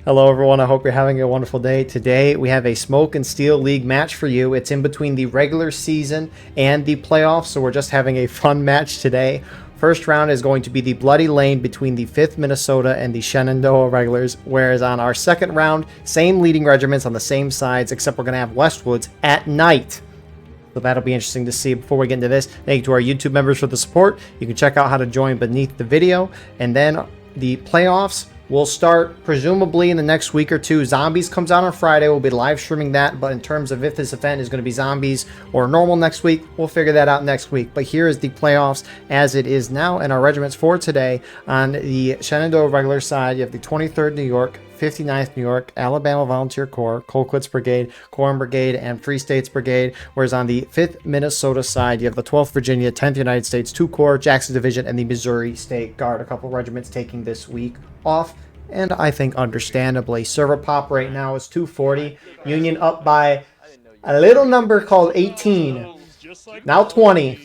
Hello everyone, I hope you're having a wonderful day. Today we have a Smoke and Steel League match for you. It's in between the regular season and the playoffs, so we're just having a fun match today. First round is going to be the Bloody Lane between the 5th Minnesota and the Shenandoah Regulars, whereas on our second round, same leading regiments on the same sides, except we're going to have Westwoods at night. So that'll be interesting to see. Before we get into this, thank you to our YouTube members for the support. You can check out how to join beneath the video. And then the playoffs will start presumably in the next week or two. Zombies comes out on Friday. We'll be live streaming that. But in terms of if this event is going to be zombies or normal next week, we'll figure that out next week. But here is the playoffs as it is now and our regiments for today. On the Shenandoah regular side, you have the 23rd New York, 59th New York, Alabama Volunteer Corps, Colquitt's Brigade, Corn Brigade, and Free States Brigade. Whereas on the 5th Minnesota side, you have the 12th Virginia, 10th United States, 2 Corps, Jackson Division, and the Missouri State Guard. A couple regiments taking this week off, and I think understandably. Server pop right now is 240. Union up by a little number called 18. Now 20.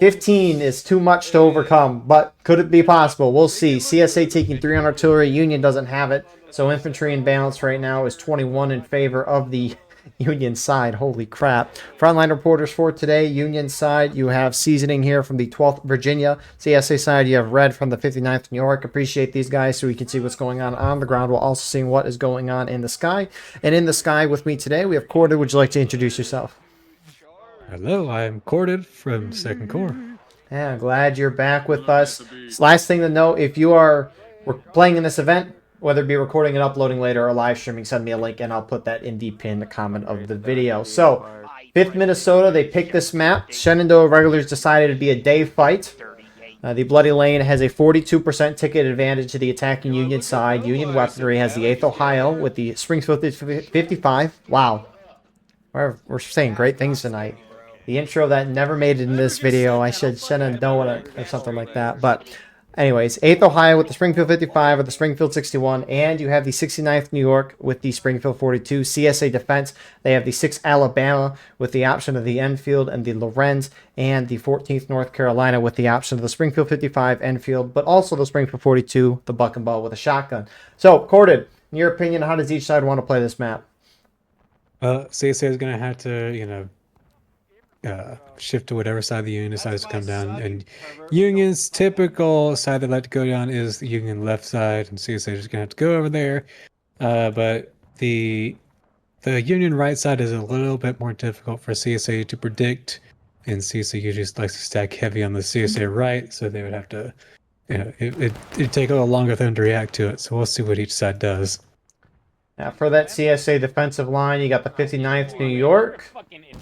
15 is too much to overcome, but could it be possible? We'll see. CSA taking 3 on artillery. Union doesn't have it. So infantry in balance right now is 21 in favor of the Union side. Holy crap. Frontline reporters for today. Union side, you have seasoning here from the 12th Virginia. CSA side, you have red from the 59th New York. Appreciate these guys so we can see what's going on the ground while also seeing what is going on in the sky. And in the sky with me today, we have Corda. Would you like to introduce yourself? Hello, I'm Corded from 2nd Corps. Yeah, glad you're back with us. Last thing to note, if you are playing in this event, whether it be recording and uploading later or live streaming, send me a link and I'll put that in the pinned comment of the video. So, 5th Minnesota, they picked this map. Shenandoah Regulars decided it'd be a day fight. The Bloody Lane has a 42% ticket advantage to the attacking Union side. Union weaponry has the 8th Ohio with the Springfield 55. Wow. We're saying great things tonight. The intro that never made it in this video, I should have known it or something like that. But anyways, 8th Ohio with the Springfield 55 or the Springfield 61, and you have the 69th New York with the Springfield 42. CSA Defense, they have the 6th Alabama with the option of the Enfield and the Lorenz, and the 14th North Carolina with the option of the Springfield 55 Enfield, but also the Springfield 42, the Buck and Ball with a shotgun. So, Corded, in your opinion, how does each side want to play this map? CSA is going to have to, shift to whatever side the Union decides to come down. And Union's typical side they like to go down is the Union left side, and CSA is just going to have to go over there. But the Union right side is a little bit more difficult for CSA to predict, and CSA usually likes to stack heavy on the CSA right, so they would have to, it'd take a little longer for them to react to it. So we'll see what each side does. Now for that CSA defensive line, you got the 59th New York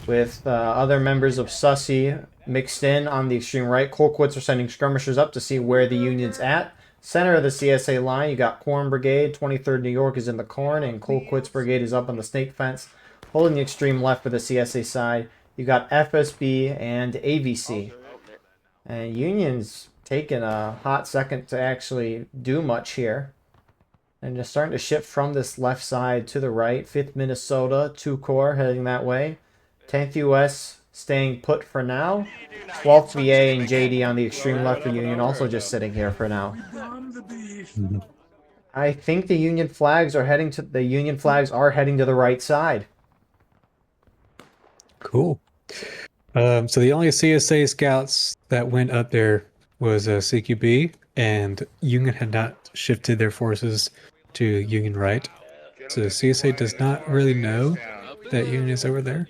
with other members of Sussy mixed in on the extreme right. Colquitts are sending skirmishers up to see where the Union's at. Center of the CSA line, you got Corn Brigade. 23rd New York is in the corn, and Colquitt's Brigade is up on the snake fence. Holding the extreme left for the CSA side, you got FSB and AVC. And Union's taking a hot second to actually do much here. And just starting to shift from this left side to the right. 5th Minnesota, 2 Corps heading that way. 10th U.S. staying put for now. 12th VA and JD on the extreme left for Union also just sitting here for now. I think the Union flags are heading to the right side. Cool. So the only CSA scouts that went up there was CQB, and Union had not shifted their forces to Union right. So CSA does not really know that Union is over there.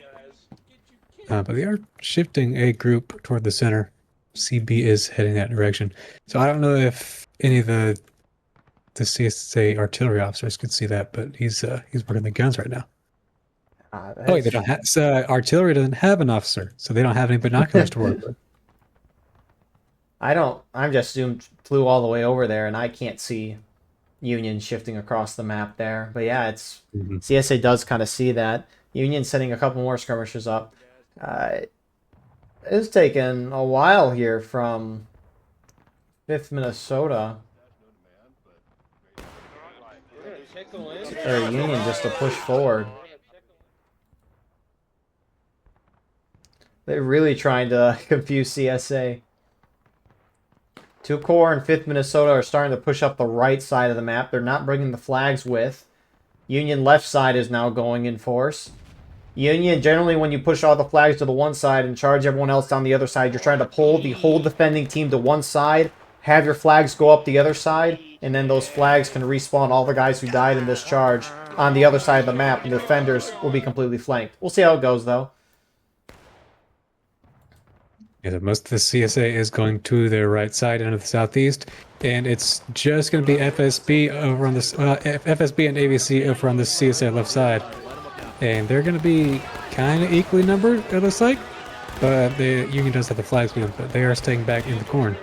But they are shifting a group toward the center. CB is heading that direction. So I don't know if any of the CSA artillery officers could see that, but he's working the guns right now. Oh, wait, they don't have. Artillery doesn't have an officer, so they don't have any binoculars to work with. I'm just flew all the way over there, and I can't see Union shifting across the map there. But yeah, it's CSA does kind of see that. Union sending a couple more skirmishers up. It's taken a while here from 5th Minnesota. Or Union just to push forward. They're really trying to confuse CSA. 2 Corps and 5th Minnesota are starting to push up the right side of the map. They're not bringing the flags with. Union left side is now going in force. Union, generally when you push all the flags to the one side and charge everyone else down the other side, you're trying to pull the whole defending team to one side, have your flags go up the other side, and then those flags can respawn all the guys who died in this charge on the other side of the map, and the defenders will be completely flanked. We'll see how it goes, though. Yeah, most of the CSA is going to their right side and of the southeast, and it's just going to be FSB over on this FSB and AVC over on the CSA left side, and they're going to be kind of equally numbered, it looks like. But the Union does have the flags with them, but they are staying back in the corn.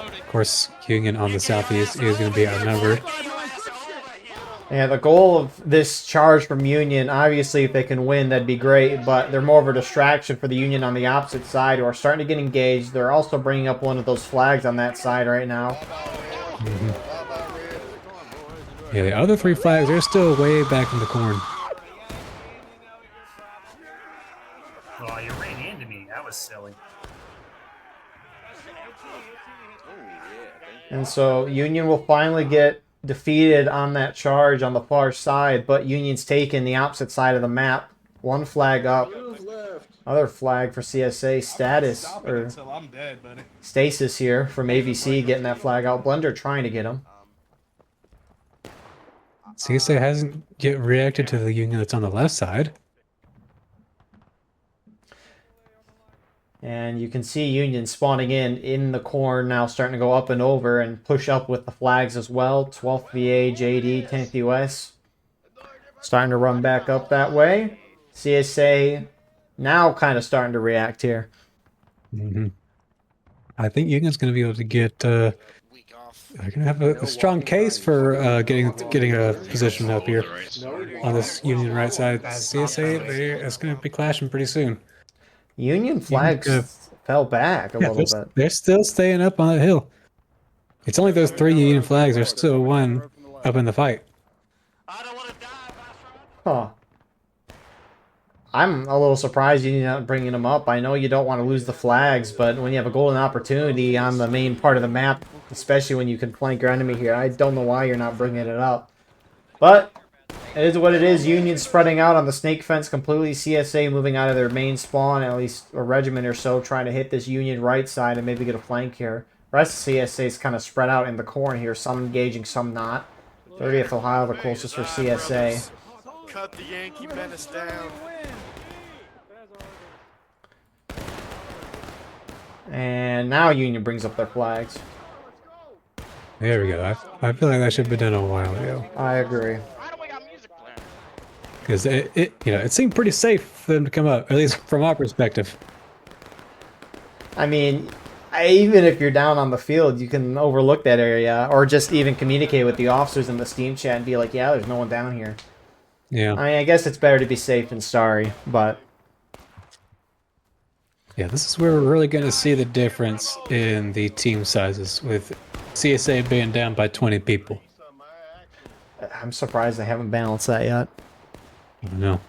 Of course, Union on the southeast is going to be outnumbered. Yeah, the goal of this charge from Union, obviously if they can win, that'd be great, but they're more of a distraction for the Union on the opposite side who are starting to get engaged. They're also bringing up one of those flags on that side right now. Mm-hmm. Yeah, the other 3 flags, they're still way back in the corn. Oh, you ran into me. That was silly. And so Union will finally get defeated on that charge on the far side, but Union's taken the opposite side of the map. 1 flag up. Other flag for CSA status, or stasis here from AVC getting that flag out. Blender trying to get him. CSA hasn't yet reacted to the Union that's on the left side. And you can see Union spawning in the corn now, starting to go up and over and push up with the flags as well. 12th VA, JD, 10th US. Starting to run back up that way. CSA now kind of starting to react here. Mm-hmm. I think Union's going to be able to get... they're going to have a strong case for getting a position up here on this Union right side. CSA, it's going to be clashing pretty soon. Union flags fell back a little bit. They're still staying up on that hill. It's only those 3 Union flags. There's still 1 up in the fight. Huh. I'm a little surprised you're not bringing them up. I know you don't want to lose the flags, but when you have a golden opportunity on the main part of the map, especially when you can flank your enemy here, I don't know why you're not bringing it up. But it is what it is. Union spreading out on the snake fence completely. CSA moving out of their main spawn, at least a regiment or so, trying to hit this Union right side and maybe get a flank here. Rest of CSA is kind of spread out in the corn here. Some engaging, some not. 30th Ohio, the closest for CSA. Cut the Yankee menace down. And now Union brings up their flags. There we go. I feel like that should have been done a while ago. I agree. Because it seemed pretty safe for them to come up, at least from our perspective. I mean, even if you're down on the field, you can overlook that area, or just even communicate with the officers in the Steam chat and be like, yeah, there's no one down here. Yeah. I mean, I guess it's better to be safe than sorry, but... Yeah, this is where we're really going to see the difference in the team sizes, with CSA being down by 20 people. I'm surprised they haven't balanced that yet. I don't know.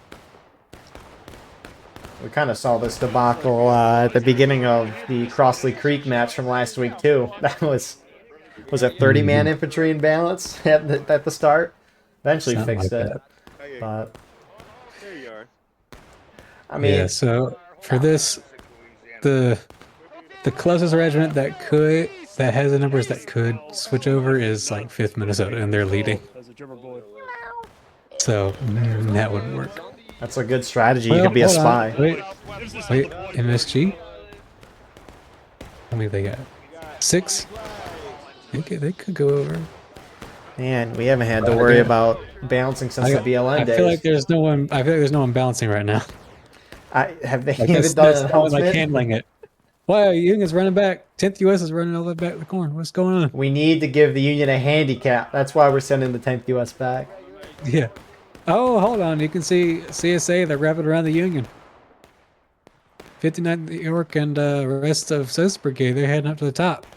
We kind of saw this debacle at the beginning of the Crossley Creek match from last week, too. That was a 30-man infantry in balance at the start. Eventually Something fixed like it. that. But, There you are. I mean... Yeah, so for this, the closest regiment that has the numbers that could switch over is like 5th Minnesota, and they're leading. So that wouldn't work. That's a good strategy. You could be a spy. Wait, MSG? How many they got? 6? They could go over. Man, we haven't had to worry about balancing since the BLN days. I feel like there's no one balancing right now. Have they Like even done an like announcement? handling it. Wow, Union is running back. 10th US is running all the way back to the corn. What's going on? We need to give the Union a handicap. That's why we're sending the 10th US back. Yeah. Oh, hold on. You can see CSA, they're wrapping around the Union. 59th New York and rest of South Brigade, they're heading up to the top.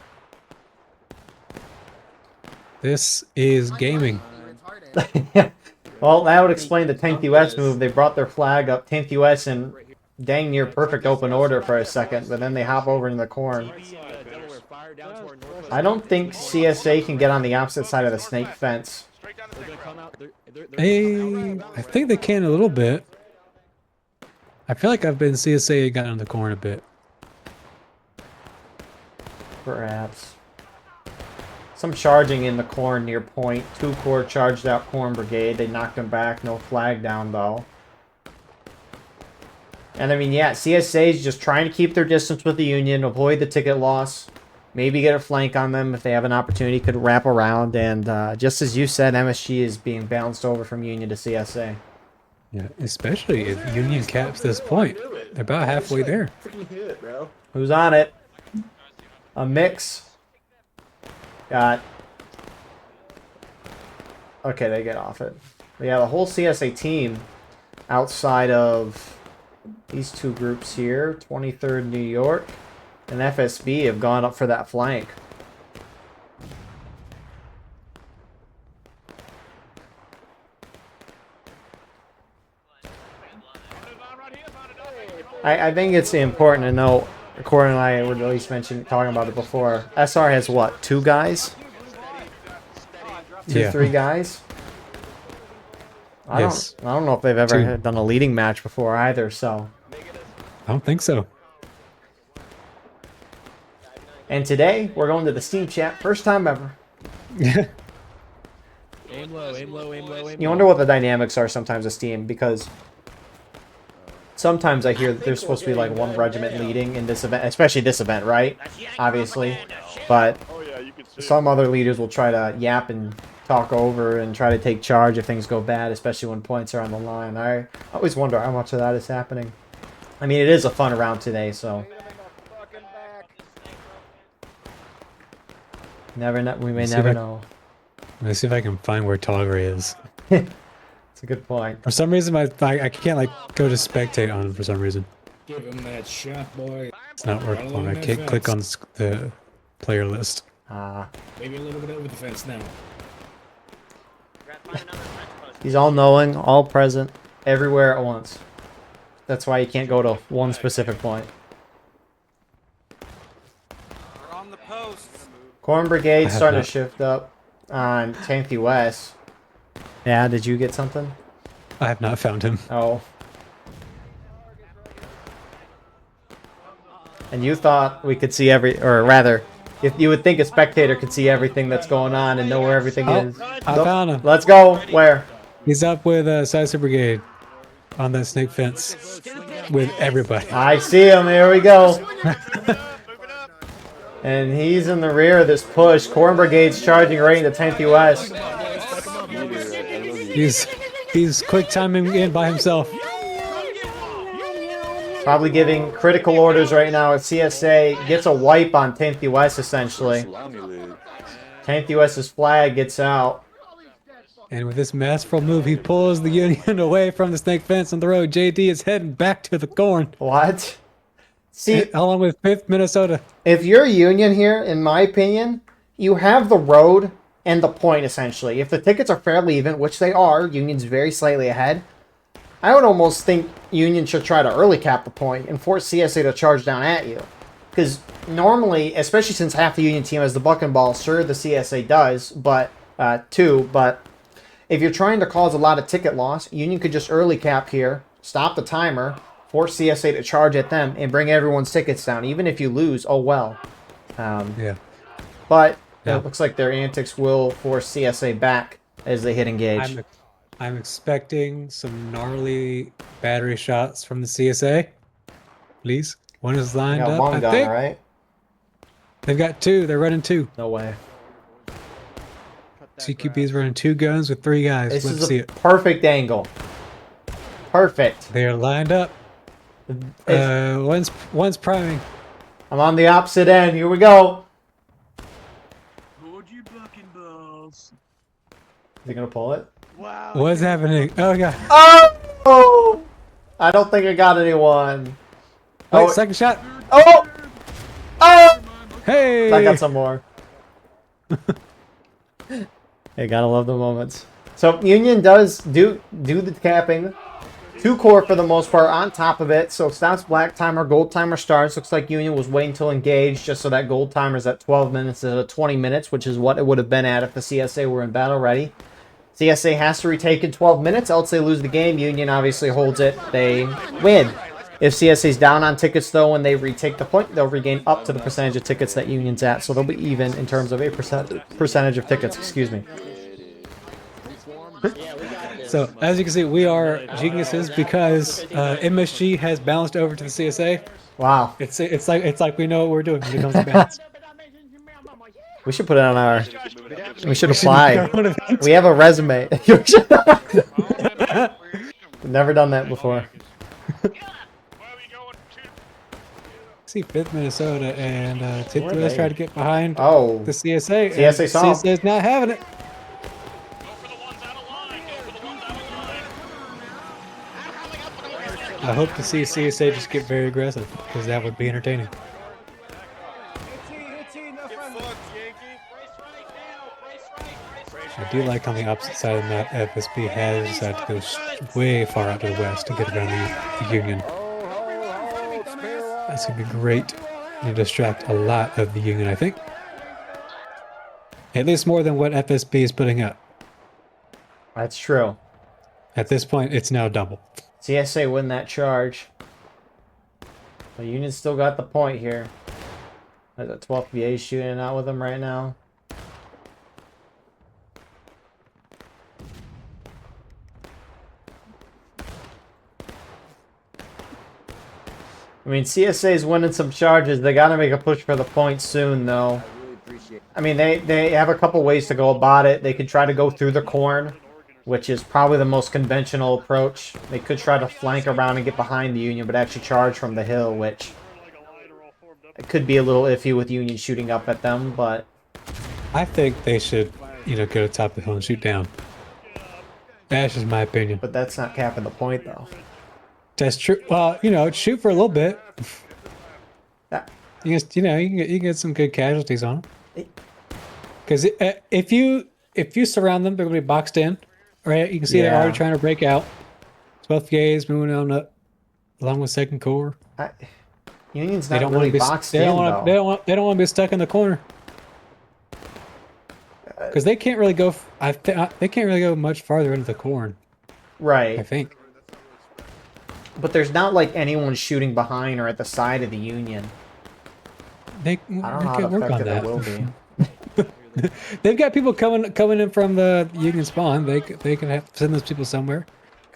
This is gaming. Well, that would explain the 10th US move. They brought their flag up, 10th US, in dang near perfect open order for a second, but then they hop over into the corn. I don't think CSA can get on the opposite side of the snake fence. Hey, I think they can a little bit. I feel like I've been CSA gotten on the corn a bit. Perhaps. Some charging in the corn near point. 2 corps charged out corn brigade. They knocked them back. No flag down, though. And I mean, yeah, CSA is just trying to keep their distance with the Union, avoid the ticket loss. Maybe get a flank on them if they have an opportunity, could wrap around. And just as you said, MSG is being bounced over from Union to CSA. Yeah, especially if Union caps this point. They're about halfway there. Who's on it? A mix. Got. Okay, they get off it. But yeah, the whole CSA team outside of these 2 groups here, 23rd New York and FSB, have gone up for that flank. I think it's important to note, Corey and I would at least mention talking about it before. SR has what, 2 guys? 3 guys? I don't know if they've ever done a leading match before either, so. I don't think so. And today, we're going to the Steam chat, first time ever. Yeah. Aim low, aim low, aim low, aim You wonder what the dynamics are sometimes of Steam, because sometimes I hear that there's supposed to be like 1 regiment leading in this event, especially this event, right? Obviously. But some other leaders will try to yap and talk over and try to take charge if things go bad, especially when points are on the line. I always wonder how much of that is happening. I mean, it is a fun round today, so. Never know. We may never know. Let's see if I can find where Toggery is. It's a good point. For some reason, I can't like go to spectate on him for some reason. Give him that shot, boy. It's not working for me. I can't click on the player list. Maybe a little bit over the fence now. He's all knowing, all present, everywhere at once. That's why you can't go to one specific point. We're on the post. Corn Brigade starting to shift up on 10th US. Yeah, did you get something? I have not found him. Oh. And you thought we could see or rather, if you would think a spectator could see everything that's going on and know where everything is. I found him. Let's go. Where? He's up with Sizer Brigade on that snake fence with everybody. I see him. Here we go. And he's in the rear of this push. Corn Brigade's charging right into 10th US. He's quick timing in by himself. Probably giving critical orders right now. If CSA gets a wipe on 10th US, essentially. 10th US's flag gets out. And with this masterful move, he pulls the Union away from the snake fence on the road. JD is heading back to the corn. What? See, along with 5th Minnesota. If you're Union here, in my opinion, you have the road and the point, essentially. If the tickets are fairly even, which they are, Union's very slightly ahead, I would almost think Union should try to early cap the point and force CSA to charge down at you. Because normally, especially since half the Union team has the buck and ball, sure, the CSA does, but if you're trying to cause a lot of ticket loss, Union could just early cap here, stop the timer, force CSA to charge at them, and bring everyone's tickets down. Even if you lose, oh well. Yeah. But it looks like their antics will force CSA back as they hit engage. I'm expecting some gnarly battery shots from the CSA. Please. One is lined up. One gun, right? They've got 2. They're running 2. No way. CQB's running 2 guns with 3 guys. This Let's is see a it. perfect angle. Perfect. They are lined up. One's priming. I'm on the opposite end. Here we go. Hold your bucking balls. Is he gonna pull it? Wow. What's happening? Oh god. Oh! I don't think I got anyone. Wait, second shot. Oh! Oh! Hey! I got some more. Hey, gotta love the moments. So Union does do the capping. 2 core for the most part on top of it. So stops black timer, gold timer starts. Looks like Union was waiting till engaged just so that gold timer's at 12 minutes instead of 20 minutes, which is what it would have been at if the CSA were in battle ready. CSA has to retake in 12 minutes, else they lose the game. Union obviously holds it. They win. If CSA's down on tickets, though, when they retake the point, they'll regain up to the percentage of tickets that Union's at. So they'll be even in terms of a percentage of tickets. Excuse me. So as you can see, we are geniuses because MSG has balanced over to the CSA. Wow. It's like we know what we're doing when it comes to balance. We should put it on our... We should apply. We have a resume. Never done that before. See 5th Minnesota and Tip West try to get behind the CSA. CSA saw. CSA's not having it. I hope to see CSA just get very aggressive because that would be entertaining. I do like on the opposite side of the map, FSB has decided to go way far out to the west to get around the Union. That's going to be great to distract a lot of the Union, I think. At least more than what FSB is putting up. That's true. At this point, it's now double. CSA win that charge. The Union still got the point here. There's a 12th VA shooting out with them right now. I mean, CSA is winning some charges. They got to make a push for the point soon, though. I mean, they have a couple ways to go about it. They could try to go through the corn, which is probably the most conventional approach. They could try to flank around and get behind the Union, but actually charge from the hill, which it could be a little iffy with Union shooting up at them, but... I think they should, go to the top of the hill and shoot down. That's just my opinion. But that's not capping the point, though. That's true. Well, shoot for a little bit. Yeah. You can get some good casualties on them. Because if you surround them, they're going to be boxed in. Right? You can see they're already trying to break out. 12th VAs moving on up, along with 2nd Corps. Union's not really boxed in, though. They don't want to be stuck in the corner. Because they can't really go. They can't really go much farther into the corn. Right. I think. But there's not like anyone shooting behind or at the side of the Union. I don't know how effective it will be. They've got people coming in from the Union spawn. They can send those people somewhere.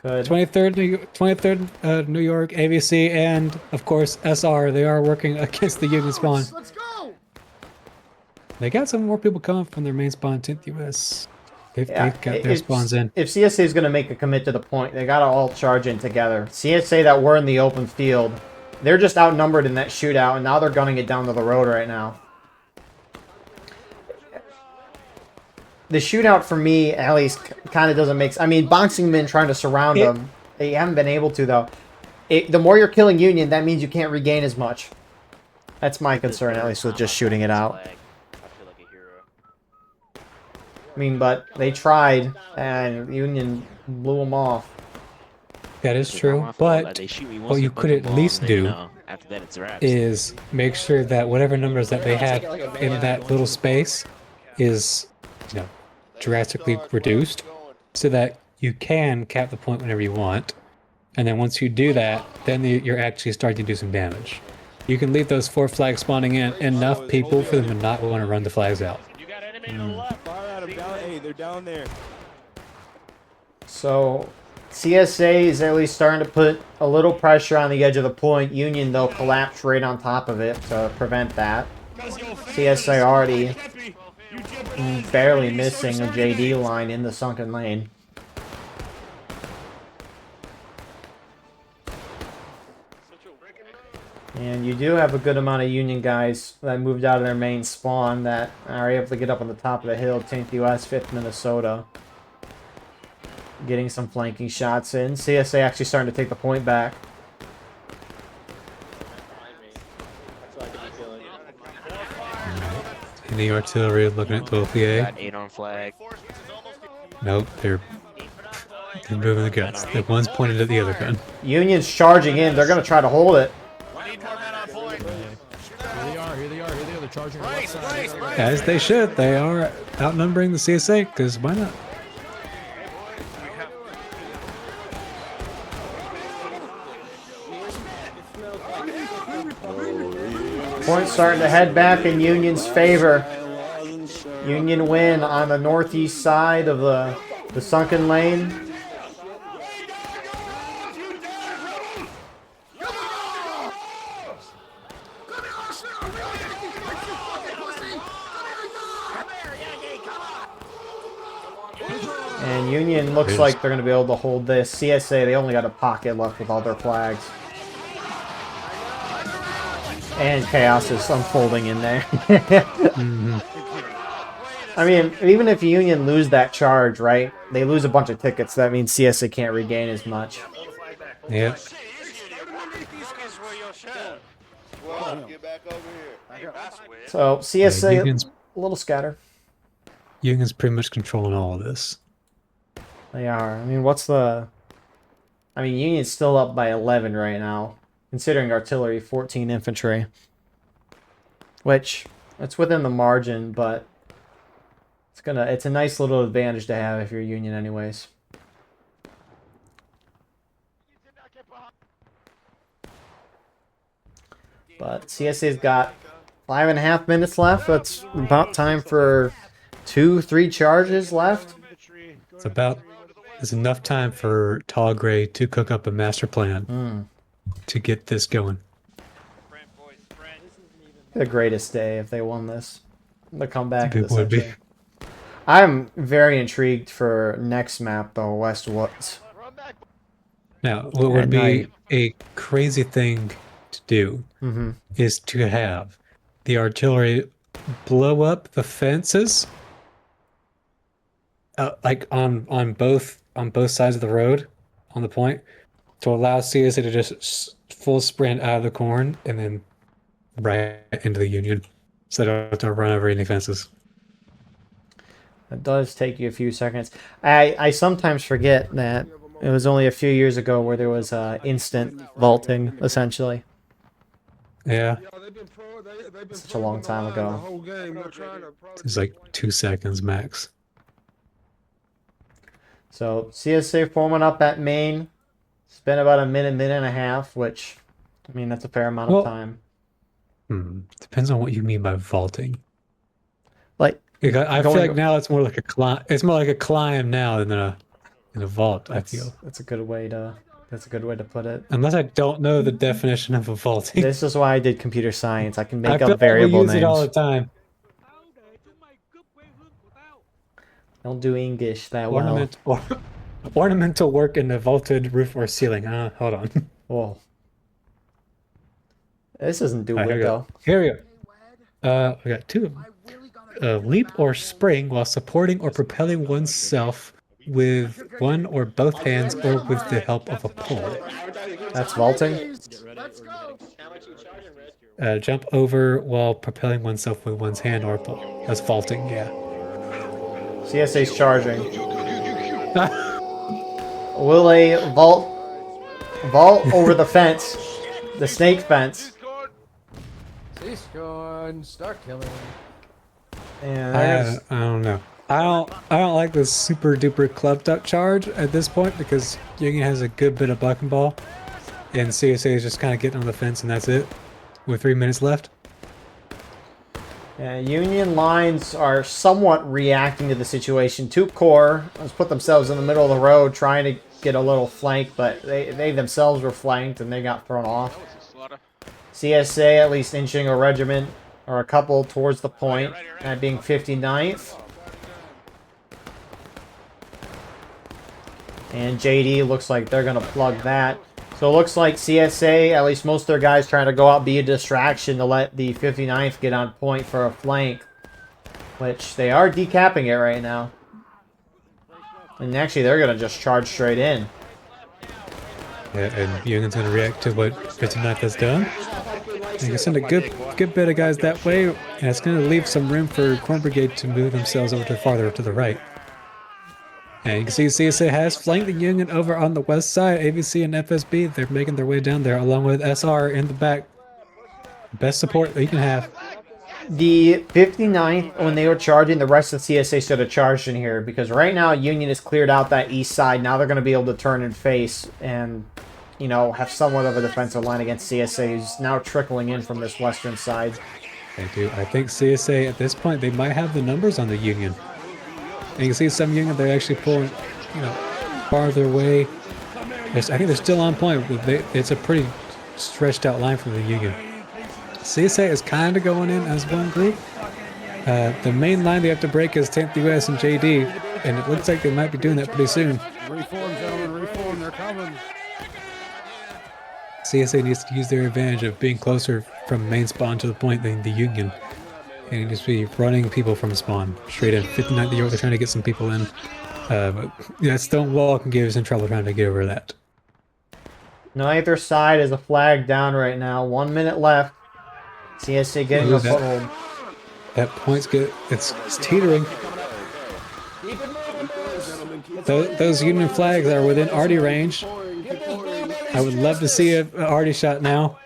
Good. 23rd New York, AVC, and of course SR. They are working against the Union spawn. Let's go. They got some more people coming from their main spawn, 10th US. They've got their spawns in. If CSA is going to make a commit to the point, they got to all charge in together. CSA that were in the open field, they're just outnumbered in that shootout, and now they're gunning it down to the road right now. The shootout, for me, at least, kind of doesn't make sense. I mean, boxing men trying to surround them, they haven't been able to, though. The more you're killing Union, that means you can't regain as much. That's my concern, at least, with just shooting it out. I mean, but they tried, and Union blew them off. That is true, but what you could at least do is make sure that whatever numbers that they have in that little space is, drastically reduced, so that you can cap the point whenever you want. And then once you do that, then you're actually starting to do some damage. You can leave those 4 flags spawning in enough people for them to not want to run the flags out. Hey, they're down there. So, CSA is at least starting to put a little pressure on the edge of the point. Union, though, collapsed right on top of it to prevent that. CSA already barely missing a JD line in the sunken lane. And you do have a good amount of Union guys that moved out of their main spawn that are able to get up on the top of the hill. 10th US, 5th Minnesota. Getting some flanking shots in. CSA actually starting to take the point back. And the artillery looking at 12th VA. Got 8 on flag. Nope, they're moving the guns. The one's pointed at the other gun. Union's charging in. They're going to try to hold it. Here they are. They're charging. As they should. They are outnumbering the CSA, because why not? Points starting to head back in Union's favor. Union win on the northeast side of the sunken lane. And Union looks like they're going to be able to hold this. CSA, they only got a pocket left with all their flags. And chaos is unfolding in there. I mean, even if Union lose that charge, right? They lose a bunch of tickets. That means CSA can't regain as much. Yep. So CSA, Yeah, Union's a little scattered. pretty much controlling all of this. They are. I mean, Union's still up by 11 right now, considering artillery, 14 infantry. Which, it's within the margin, but it's a nice little advantage to have if you're Union anyways. But CSA's got 5.5 minutes left. That's about time for 2-3 charges left. It's enough time for Tall Gray to cook up a master plan to get this going. The greatest day if they won this. The comeback It of the would be. century. I'm very intrigued for next map though, West Woods. Now, what would At be night. a crazy thing to do is to have the artillery blow up the fences, like on both sides of the road, on the point, to allow CSA to just full sprint out of the corn and then right into the Union, so they don't have to run over any fences. It does take you a few seconds. I sometimes forget that it was only a few years ago where there was instant vaulting, essentially. Yeah, Such a long time ago. it's like 2 seconds max. So CSA forming up at Maine. It's been about a minute and a half, which, I mean, that's a fair amount of time. Depends on what you mean by vaulting. Like, I feel going- like now it's more like a climb. It's more like a climb now than a vault. I feel. that's a good way to put it. Unless I don't know the definition of a vaulting. This is why I did computer science. I can I make feel up variable like we use it all the names. time. Don't do English that well. Ornamental work in a vaulted roof or ceiling. Hold on. Whoa. This doesn't do Alright, it though. Here we go. We got two of them. Leap or spring while supporting or propelling oneself with one or both hands or with the help of a pole. That's vaulting. Jump over while propelling oneself with one's hand or pole. That's vaulting, yeah. CSA's charging. Will a vault over the fence, the snake fence? Start killing. And I don't know. I don't like this super duper clubbed up charge at this point because Union has a good bit of buck and ball, and CSA is just kind of getting on the fence and that's it. With 3 minutes left. Union lines are somewhat reacting to the situation. Two corps has put themselves in the middle of the road trying to get a little flank, but they themselves were flanked and they got thrown off. CSA at least inching a regiment or a couple towards the point, that being 59th. And JD looks like they're going to plug that. So it looks like CSA, at least most of their guys, trying to go out, be a distraction to let the 59th get on point for a flank. Which they are decapping it right now. And actually, they're going to just charge straight in. Yeah, and Union's going to react to what 59th has done. You can send a good bit of guys that way, and it's going to leave some room for Corn Brigade to move themselves over to farther to the right. And you can see CSA has flanked the Union over on the west side. ABC and FSB, they're making their way down there along with SR in the back. Best support that you can have. The 59th, when they were charging, the rest of the CSA should have charged in here because right now Union has cleared out that east side. Now they're going to be able to turn and face and, you know, have somewhat of a defensive line against CSA, who's now trickling in from this western side. They do. I think CSA at this point, they might have the numbers on the Union. And you can see some Union, they're actually pulling, you know, farther away. I think they're still on point. It's a pretty stretched out line from the Union. CSA is kind of going in as one group. The main line they have to break is 10th US and JD, and it looks like they might be doing that pretty soon. Reform, gentlemen, reform. They're coming. CSA needs to use their advantage of being closer from main spawn to the point than the Union. And it needs to be running people from spawn straight in. 59th York, they're trying to get some people in. But yeah, Stonewall can get us in trouble trying to get over that. Neither side is a flag down right now. 1 minute left. CSA getting a foothold. That point's good. It's teetering. Those Union flags are within arty range. I would love to see an arty shot now.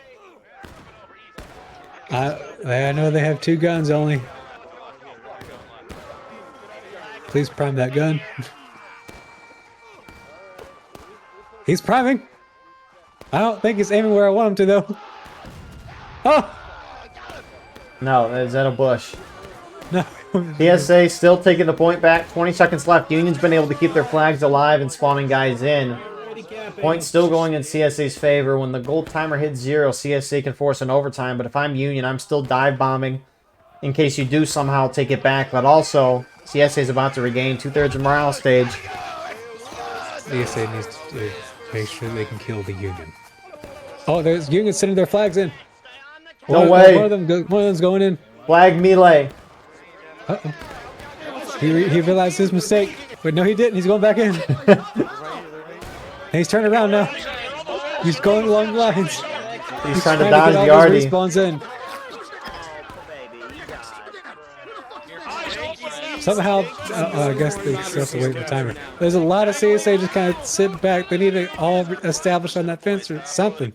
I know they have 2 guns only. Please prime that gun. He's priming. I don't think he's aiming where I want him to, though. Oh! No, is that a bush? No. CSA still taking the point back. 20 seconds left. Union's been able to keep their flags alive and spawning guys in. Point still going in CSA's favor. When the goal timer hits 0, CSA can force an overtime. But if I'm Union, I'm still dive bombing in case you do somehow take it back. But also, CSA is about to regain 2/3 of morale stage. CSA needs to make sure they can kill the Union. Oh, there's Union sending their flags in. No way. One of them's going in. Flag melee. Uh-oh. He realized his mistake. But no, he didn't. He's going back in. And he's turning around now. He's going along the lines. He's trying to dodge the arty. Respawns in. Somehow, I guess they still have to wait for the timer. There's a lot of CSA just kind of sitting back. They need to all establish on that fence or something.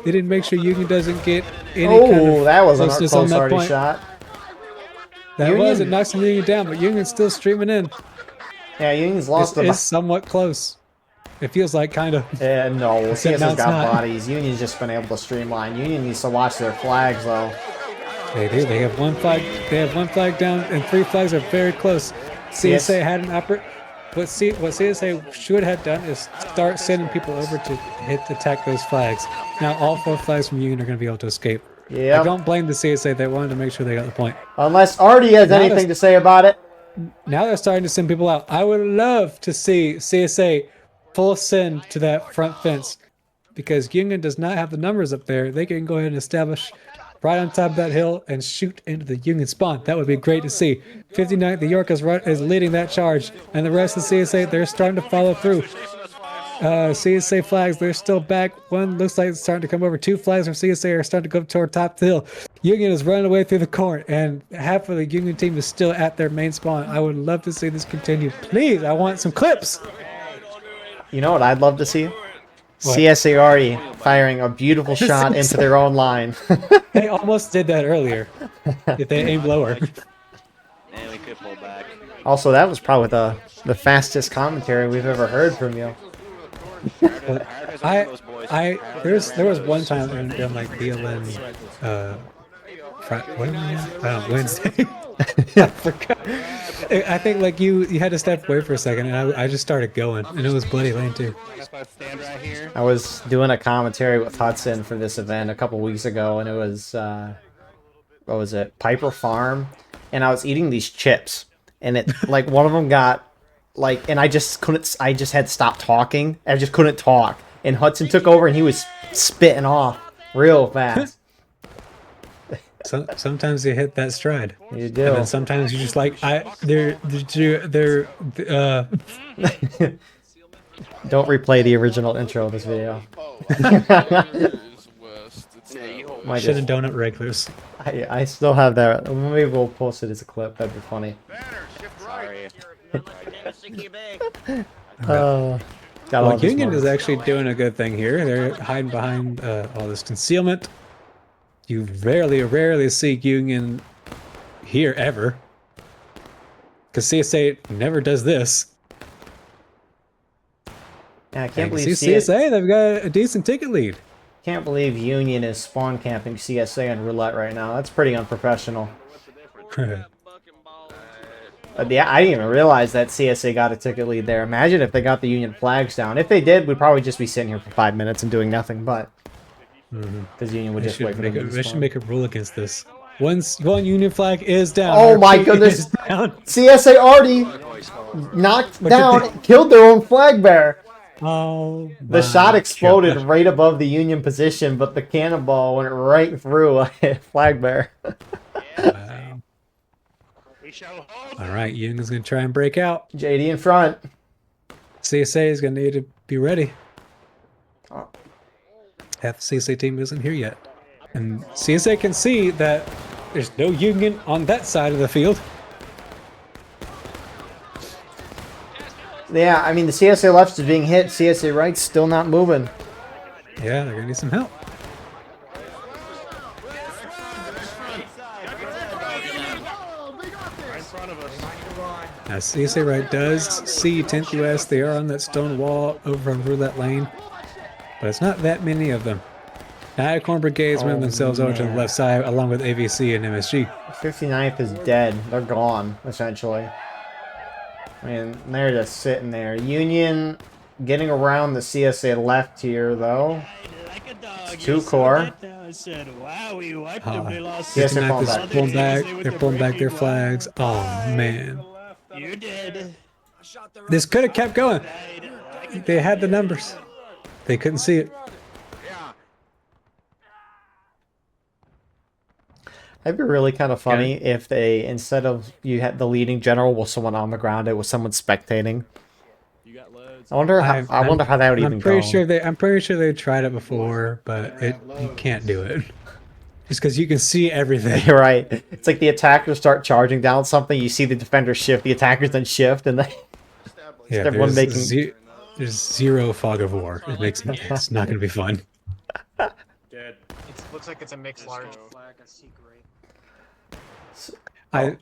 They didn't make sure Union doesn't get any kind of that was a closeness close on that arty point. shot. That was. It knocks the Union down, but Union's still streaming in. Yeah, Union's lost It's somewhat close. It feels like kind of. No, Except CSA's now got it's not. bodies. Union's just been able to streamline. Union needs to watch their flags, though. They do. They have one flag. They have one flag down, and 3 flags are very close. CSA had an what CSA should have done is start sending people over to attack those flags. Now all 4 flags from Union are going to be able to escape. Yeah. I don't blame the CSA. They wanted to make sure they got the point. Unless Artie has anything to say about it. Now they're starting to send people out. I would love to see CSA full send to that front fence because Union does not have the numbers up there. They can go ahead and establish right on top of that hill and shoot into the Union spawn. That would be great to see. 59th, the York is leading that charge, and the rest of the CSA, they're starting to follow through. CSA flags, they're still back. One looks like it's starting to come over. 2 flags from CSA are starting to go toward top of the hill. Union is running away through the court, and half of the Union team is still at their main spawn. I would love to see this continue. Please, I want some clips. You know what I'd love to see? What? CSA Artie firing a beautiful shot into their own line. They almost did that earlier. If they aimed lower. And we could pull back. Also, that was probably the fastest commentary we've ever heard from you. There was one time in like BLN Wednesday. I forgot. I think like you had to step away for a second, and I just started going, and it was bloody lane too. Stand right here. I was doing a commentary with Hudson for this event a couple weeks ago, and it was what was it, Piper Farm, and I was eating these chips, and it like one of them got like, and I just had to stop talking. I just couldn't talk, and Hudson took over, and he was spitting off real fast. Sometimes you hit that stride. You do. And then sometimes you're just like, they're Don't replay the original intro of this video. Shit and donut regulars. I still have that. Maybe we'll post it as a clip. That'd be funny. Sorry. Got all Well, these Union is moments. actually doing a good thing here. They're hiding behind all this concealment. You rarely see Union here ever. Because CSA never does this. Yeah, I can't And believe CSA, they've got a decent ticket lead. Can't believe Union is spawn camping CSA and roulette right now. That's pretty unprofessional. But yeah, I didn't even realize that CSA got a ticket lead there. Imagine if they got the Union flags down. If they did, we'd probably just be sitting here for 5 minutes and doing nothing. But because Union would just wait for them to They should despawn. make a rule against this. One Union flag is down. Oh Our my flag goodness! is down. CSA already knocked What did down, killed their own flag bearer. Oh, The shot my exploded gosh. right above the Union position, but the cannonball went right through a flag bearer. Wow. All right, Union's going to try and break out. JD in front. CSA is going to need to be ready. Half the CSA team isn't here yet. And CSA can see that there's no Union on that side of the field. Yeah, I mean, the CSA left is being hit. CSA right's still not moving. Yeah, they're going to need some help. Now, CSA right does see 10th US. They are on that stone wall over on Roulette Lane. But it's not that many of them. Niacorn Brigades move themselves over to the left side along with AVC and MSG. 59th is dead. They're gone, essentially. I mean, they're just sitting there. Union getting around the CSA left here, though. It's 2 core. CSA 59th falling is pulling back. They're pulling back their flags. Oh, man. You did. This could have kept going. They had the numbers. They couldn't see it. That'd be really kind of funny if they, instead of you had the leading general with someone on the ground, it was someone spectating. I wonder how that would even go. I'm pretty sure they tried it before, but you can't do it. Just because you can see everything. You're right. It's like the attackers start charging down something, you see the defenders shift, the attackers then shift, and they Yeah, everyone there's zero fog of war. It's not going to be fun. Dead. Looks like it's a mixed large. I do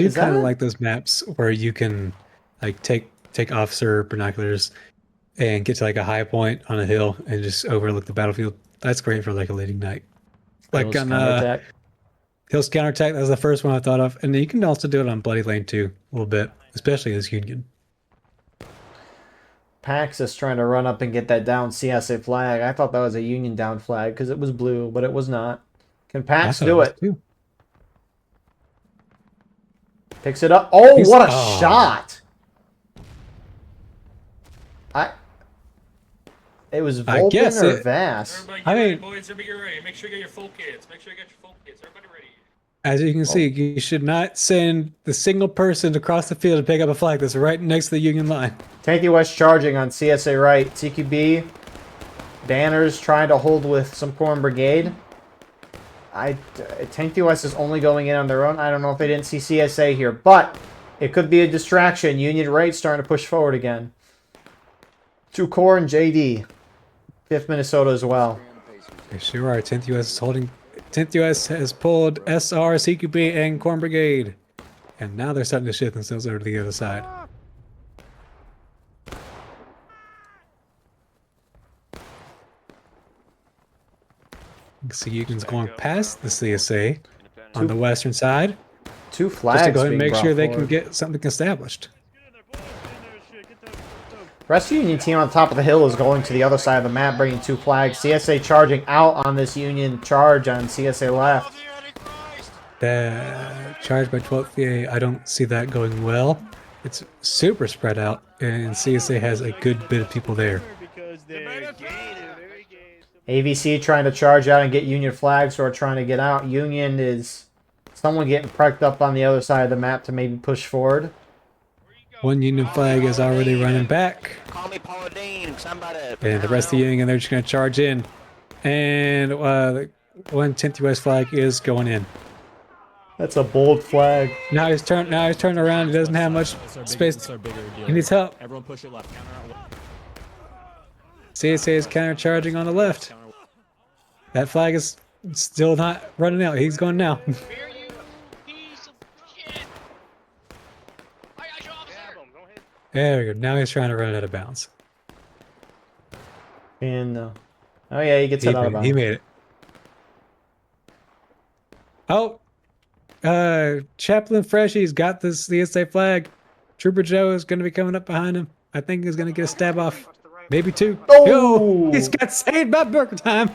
Is that kind of it? like those maps where you can like take officer binoculars and get to like a high point on a hill and just overlook the battlefield. That's great for like a leading night. Like on counterattack. Hill's counterattack, that was the first one I thought of. And then you can also do it on Bloody Lane too, a little bit, especially as Union. Pax is trying to run up and get that down CSA flag. I thought that was a Union down flag because it was blue, but it was not. Can Pax do it? Too. Picks it up. Oh, He's- what a oh. shot! It was I Volpin guess or it- Vass? Everybody I get ready, mean- boys. Everybody get ready. Make sure you get your full kits. Make sure you get your full kits. Everybody ready. As you can see, you should not send the single person across the field to pick up a flag that's right next to the Union line. Tanky West charging on CSA right. CQB. Banners trying to hold with some Corn Brigade. Tanky West is only going in on their own. I don't know if they didn't see CSA here, but it could be a distraction. Union right starting to push forward again. 2 Core and JD. 5th Minnesota as well. They sure are. 10th US is holding. 10th US has pulled SR, CQB, and Corn Brigade. And now they're starting to shift themselves over to the other side. You can see Union's going past the CSA on the western side. 2 flags Just to go ahead and being make brought sure they can forward. get something established. Rescue Union team on top of the hill is going to the other side of the map, bringing 2 flags. CSA charging out on this Union charge on CSA left. Charged by 12th VA, I don't see that going well. It's super spread out, and CSA has a good bit of people there. AVC trying to charge out and get Union flags who are trying to get out. Union is someone getting prepped up on the other side of the map to maybe push forward. One Union flag is already running back. Call me Paula Dean. Somebody. And the rest of the Union, they're just going to charge in. And the 1 10th US flag is going in. That's a bold flag. Now he's turned around. He doesn't have much space. He needs help. Everyone push it left. Counter out left. CSA is countercharging on the left. That flag is still not running out. He's going now. There we go. Now he's trying to run it out of bounds. And oh yeah, he gets it out of bounds. He made it. Oh, Chaplain Freshy's got this CSA flag. Trooper Joe is going to be coming up behind him. I think he's going to get a stab off. Maybe two. Oh! He's got saved by Burger Time.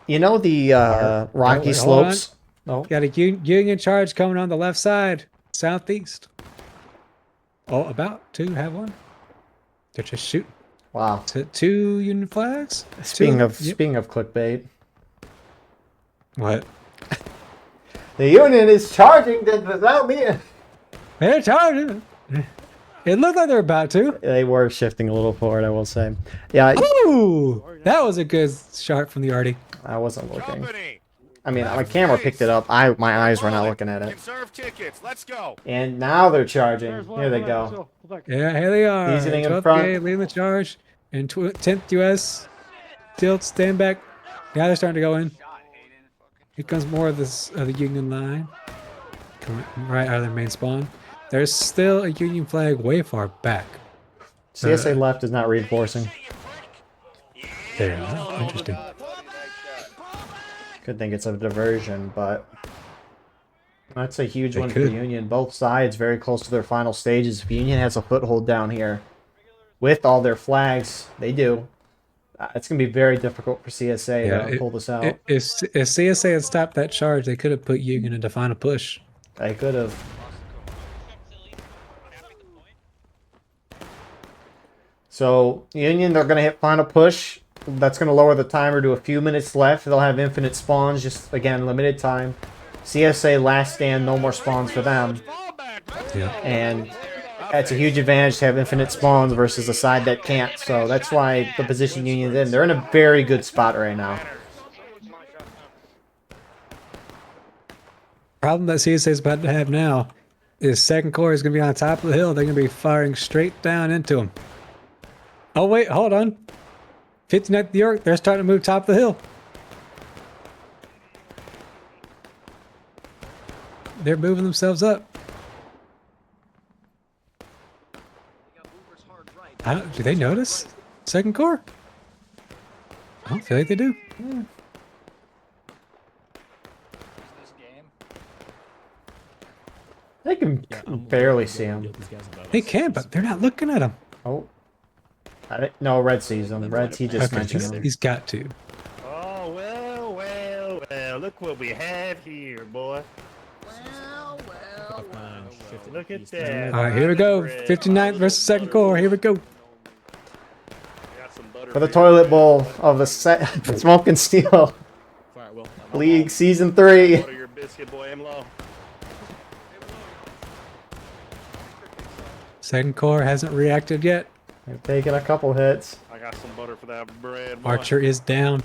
You know the rocky wait, hold slopes? Oh, Got a Union charge coming on the left side, southeast. Oh, about to have one. They're just shooting. wow. Two Union flags. Speaking Two? of clickbait, What? the Union is charging without me. They're charging. It looked like they're about to. They were shifting a little forward, I will say. Yeah, Ooh, that was a good shot from the Artie. I wasn't looking. Company. I mean, my camera picked it up. My eyes were not looking at it. Conserve tickets. Let's go. And now they're charging. Here they go. Yeah, here they are. He's hitting in 12th front. Brigade leading the charge. And 10th U.S. Still stand back. Now they're starting to go in. Here comes more of this the Union line. Coming right out of their main spawn. There's still a Union flag way far back. CSA left is not reinforcing. There. Interesting. Could think it's a diversion, but that's a huge They one for could. Union. Both sides very close to their final stages. If Union has a foothold down here with all their flags, they do. It's going to be very difficult for CSA to pull this out. If CSA had stopped that charge, they could have put Union into final push. They could have. So Union, they're going to hit final push. That's going to lower the timer to a few minutes left. They'll have infinite spawns, just again limited time. CSA last stand, no more spawns for them. Yeah. And that's a huge advantage to have infinite spawns versus a side that can't. So that's why the position Union's in. They're in a very good spot right now. Problem that CSA is about to have now is Second Corps is going to be on top of the hill. They're going to be firing straight down into them. Oh wait, hold on. 59th New York, they're starting to move top of the hill. They're moving themselves up. Do they notice Second Corps? I don't feel like they do. They can barely see him. They can, but they're not looking at them. Oh. No, Red sees him. Red, he just mentioned him. He's got to. Oh, well. Look what we have here, boy. Look at that. All right, here we go. 59th versus Second Corps. Here we go. For the toilet bowl of the Smoke and Steel League Season 3. Butter your biscuit, boy. I'm low. Second Corps hasn't reacted yet. They've taken a couple hits. I got some butter for that bread, boy. Archer is down.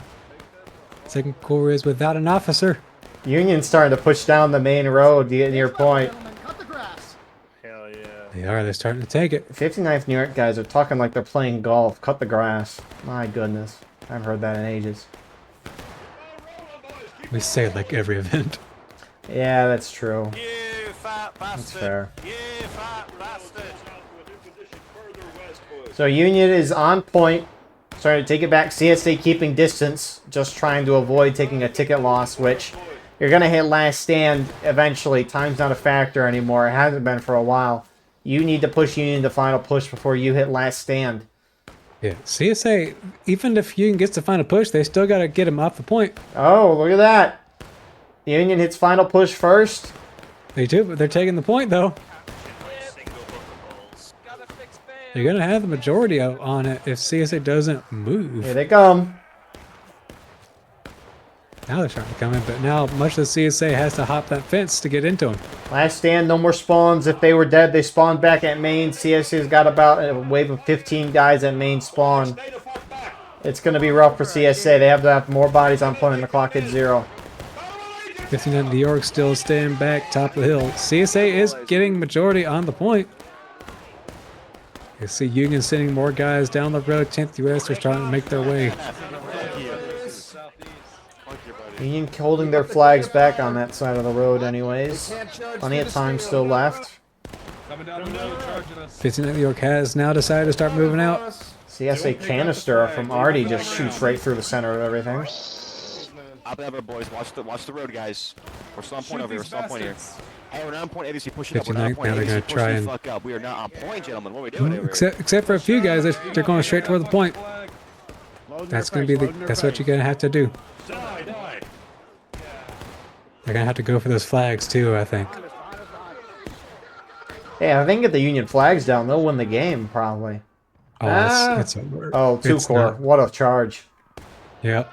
Second Corps is without an officer. Union's starting to push down the main road to get near point. Hell yeah. They are. They're starting to take it. 59th New York guys are talking like they're playing golf. Cut the grass. My goodness. I haven't heard that in ages. We say it like every event. Yeah, that's true. You fat bastard. That's fair. You fat bastard. So Union is on point. Starting to take it back. CSA keeping distance. Just trying to avoid taking a ticket loss, which you're going to hit last stand eventually. Time's not a factor anymore. It hasn't been for a while. You need to push Union to final push before you hit last stand. Yeah, CSA, even if Union gets the final push, they still got to get him off the point. Oh, look at that. Union hits final push first. They do, but they're taking the point, though. They're going to have the majority on it if CSA doesn't move. Here they come. Now they're starting to come in, but now much of the CSA has to hop that fence to get into them. Last stand, no more spawns. If they were dead, they spawned back at main. CSA's got about a wave of 15 guys at main spawn. It's going to be rough for CSA. They have to have more bodies on point and the clock hits 0. 59 New York still staying back, top of the hill. CSA is getting majority on the point. You see Union sending more guys down the road. 10th US are starting to make their way. Union holding their flags back on that side of the road anyways. Plenty of time still left. 59 New York has now decided to start moving out. CSA canister from Artie just shoots right through the center of everything. Up and over, boys. Watch the road, guys. We're still on point over here. We're still on point here. Hey, we're not on point. ABC pushing up. We're not on 59, point. now they're ABC gonna pushing try the and- fuck up. We are not on point, gentlemen. What are we doing over here? Except for a few guys, they're going straight toward the point. That's gonna be that's what you're gonna have to do. They're gonna have to go for those flags too, I think. Hey, I think if the Union flags down, they'll win the game probably. Oh, it's over. Oh, two It's core. not. What a charge. Yep.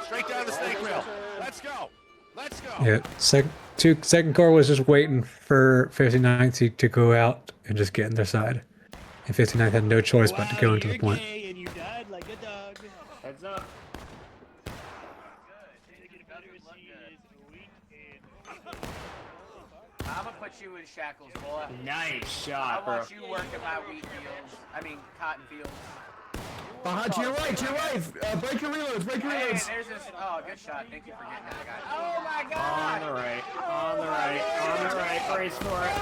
Straight down the snake rail. Let's go. Let's go. Yeah. Second corps was just waiting for 59th to go out and just get in their side. And 59th had no choice but to go into the point. And you died like a dog. Heads up. I'm gonna put you in shackles, boy. Nice I shot, bro. want you working my wheat fields. I mean, cotton fields. Behind you, right, to your right. Break your reloads, break your Hey, reloads. there's this. Oh, good shot. Thank you for getting that guy. Oh my God! On the right, on the right, on the right. Brace for it.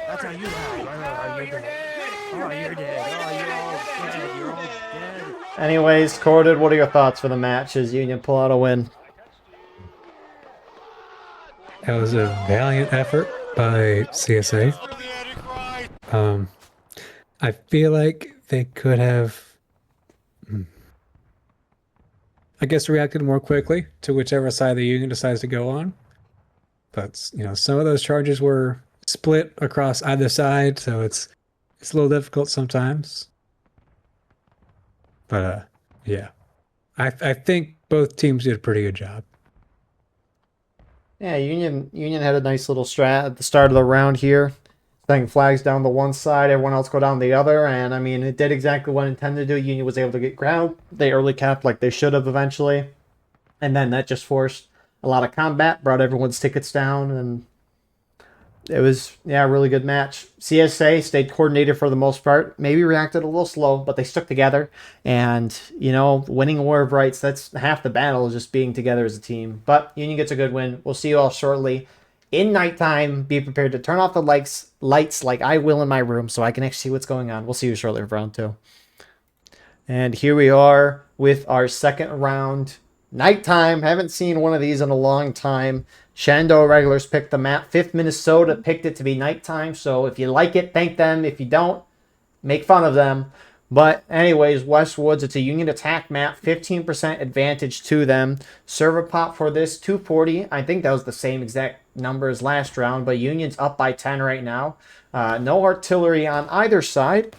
That's how you hide. Oh, you're dead. Oh, you're dead. Oh, you're all dead. You're all dead. Anyways, Corded, what are your thoughts for the match as Union pull out a win? That was a valiant effort by CSA. I feel like they could have, I guess, reacted more quickly to whichever side the Union decides to go on. But you know, some of those charges were split across either side, so it's a little difficult sometimes. But yeah, I think both teams did a pretty good job. Yeah, Union had a nice little strat at the start of the round here. Setting flags down the one side, everyone else go down the other, and I mean, it did exactly what it intended to do. Union was able to get ground. They early capped like they should have eventually. And then that just forced a lot of combat, brought everyone's tickets down, and it was, yeah, a really good match. CSA stayed coordinated for the most part, maybe reacted a little slow, but they stuck together. And, you know, winning a war of rights, that's half the battle, is just being together as a team. But Union gets a good win. We'll see you all shortly. In nighttime, be prepared to turn off the lights like I will in my room so I can actually see what's going on. We'll see you shortly for round 2. And here we are with our second round. Nighttime. Haven't seen one of these in a long time. Shenandoah regulars picked the map. 5th Minnesota picked it to be nighttime. So if you like it, thank them. If you don't, make fun of them. But anyways, Westwoods, it's a Union attack map. 15% advantage to them. Server pop for this, 240. I think that was the same exact number as last round. But Union's up by 10 right now. No artillery on either side.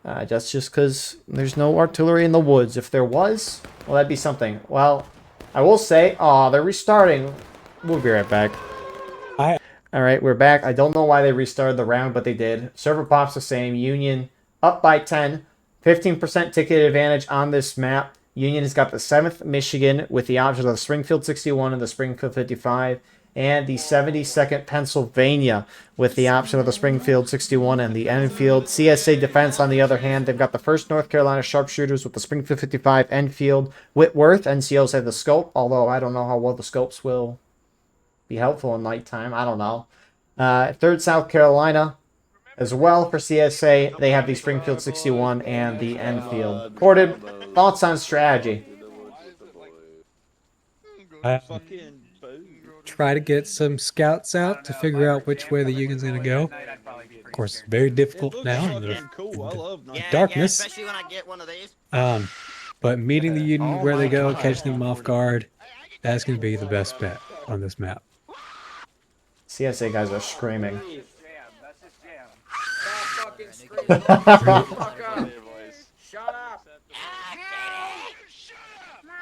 That's just because there's no artillery in the woods. If there was, well, that'd be something. Well, I will say, they're restarting. We'll be right back. All right, we're back. I don't know why they restarted the round, but they did. Server pop's the same. Union up by 10. 15% ticket advantage on this map. Union has got the 7th Michigan with the options of the Springfield 61 and the Springfield 55. And the 72nd Pennsylvania with the option of the Springfield 61 and the Enfield. CSA Defense, on the other hand, they've got the 1st North Carolina Sharpshooters with the Springfield 55, Enfield, Whitworth. NCOs have the scope, although I don't know how well the scopes will be helpful in nighttime. I don't know. 3rd South Carolina as well for CSA. They have the Springfield 61 and the Enfield. Ported, thoughts on strategy? Try to get some scouts out to figure out which way the Union's going to go. Of course, it's very difficult now in the darkness. Especially when I get one of these. But meeting the Union where they go, catching them off guard, that's going to be the best bet on this map. CSA guys are screaming.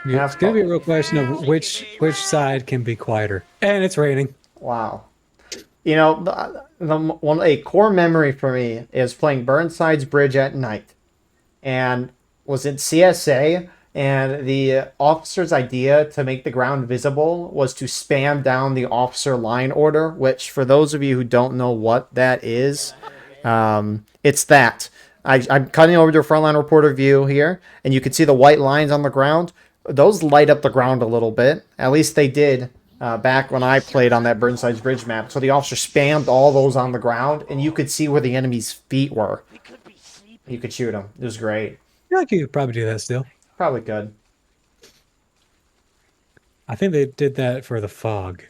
Yeah, it's going to be a real question of which side can be quieter. And it's raining. Wow. You know, a core memory for me is playing Burnside's Bridge at night. And was in CSA, and the officer's idea to make the ground visible was to spam down the officer line order, which, for those of you who don't know what that is, it's that. I'm cutting over to a frontline reporter view here, and you can see the white lines on the ground. Those light up the ground a little bit. At least they did back when I played on that Burnside's Bridge map. So the officer spammed all those on the ground, and you could see where the enemy's feet were. You could shoot them. It was great. I feel like you could probably do that still. Probably could. I think they did that for the fog.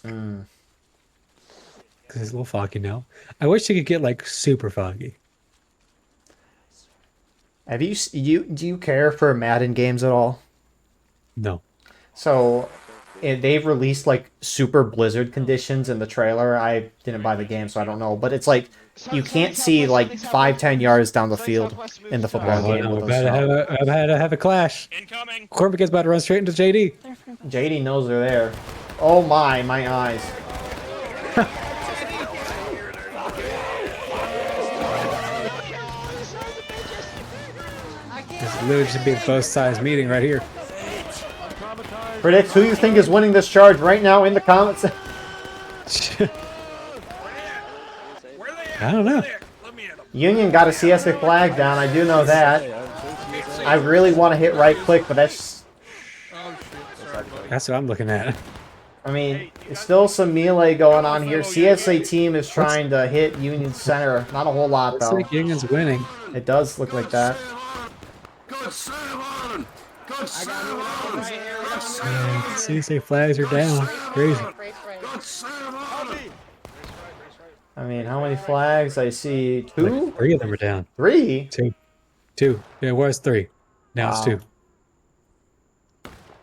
Mm. Because it's a little foggy now. I wish they could get like super foggy. Have do you care for Madden games at all? No. So they've released like super blizzard conditions in the trailer. I didn't buy the game, so I don't know. But it's like you can't see like 5-10 yards down the field in the football game. I'm about to have a clash. Incoming. Corbett gets about to run straight into JD. JD knows they're there. Oh my eyes. This literally should be a both sides meeting right here. Predict who you think is winning this charge right now in the comments. I don't know. Union got a CSA flag down. I do know that. I really want to hit right click, but that's what I'm looking at. I mean, there's still some melee going on here. CSA team is trying to hit Union center. Not a whole lot, Looks though. like Union's winning. It does look like that. CSA flags are down. Crazy. I mean, how many flags? I see two? Like 3 of them are down. 3? 2. Yeah, it was 3. Now it's 2.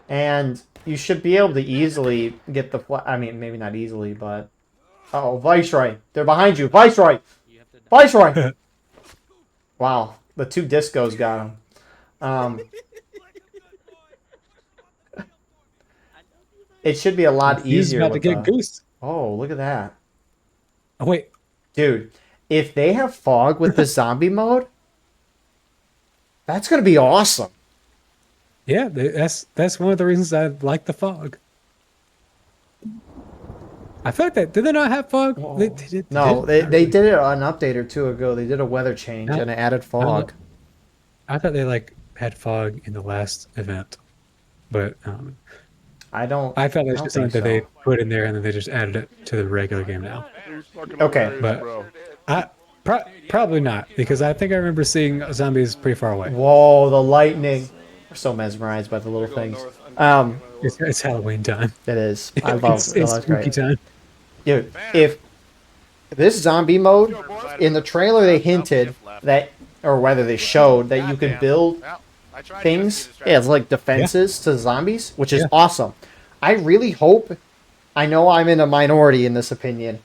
And you should be able to easily get the flag. I mean, maybe not easily, but... Uh-oh, Viceroy. They're behind you. Viceroy! Viceroy! Wow, the 2 discos got him. It should be a lot He's easier. about to get goosed. Oh, look at that. Oh, wait. Dude, if they have fog with the zombie mode, that's going to be awesome. Yeah, that's one of the reasons I like the fog. I feel like that. Did they not have fog? They did it an update or 2 ago. They did a weather change and it added fog. I thought they like had fog in the last event, but I felt it's just something that they put in there and then they just added it to the regular game now. Okay, but probably not, because I think I remember seeing zombies pretty far away. Whoa, the lightning! We're so mesmerized by the little things. It's Halloween time. It is. I love it. It's spooky time. Dude, if this zombie mode in the trailer they hinted that, or whether they showed that you could build things, it's like defenses to zombies, which is awesome. I really hope. I know I'm in a minority in this opinion.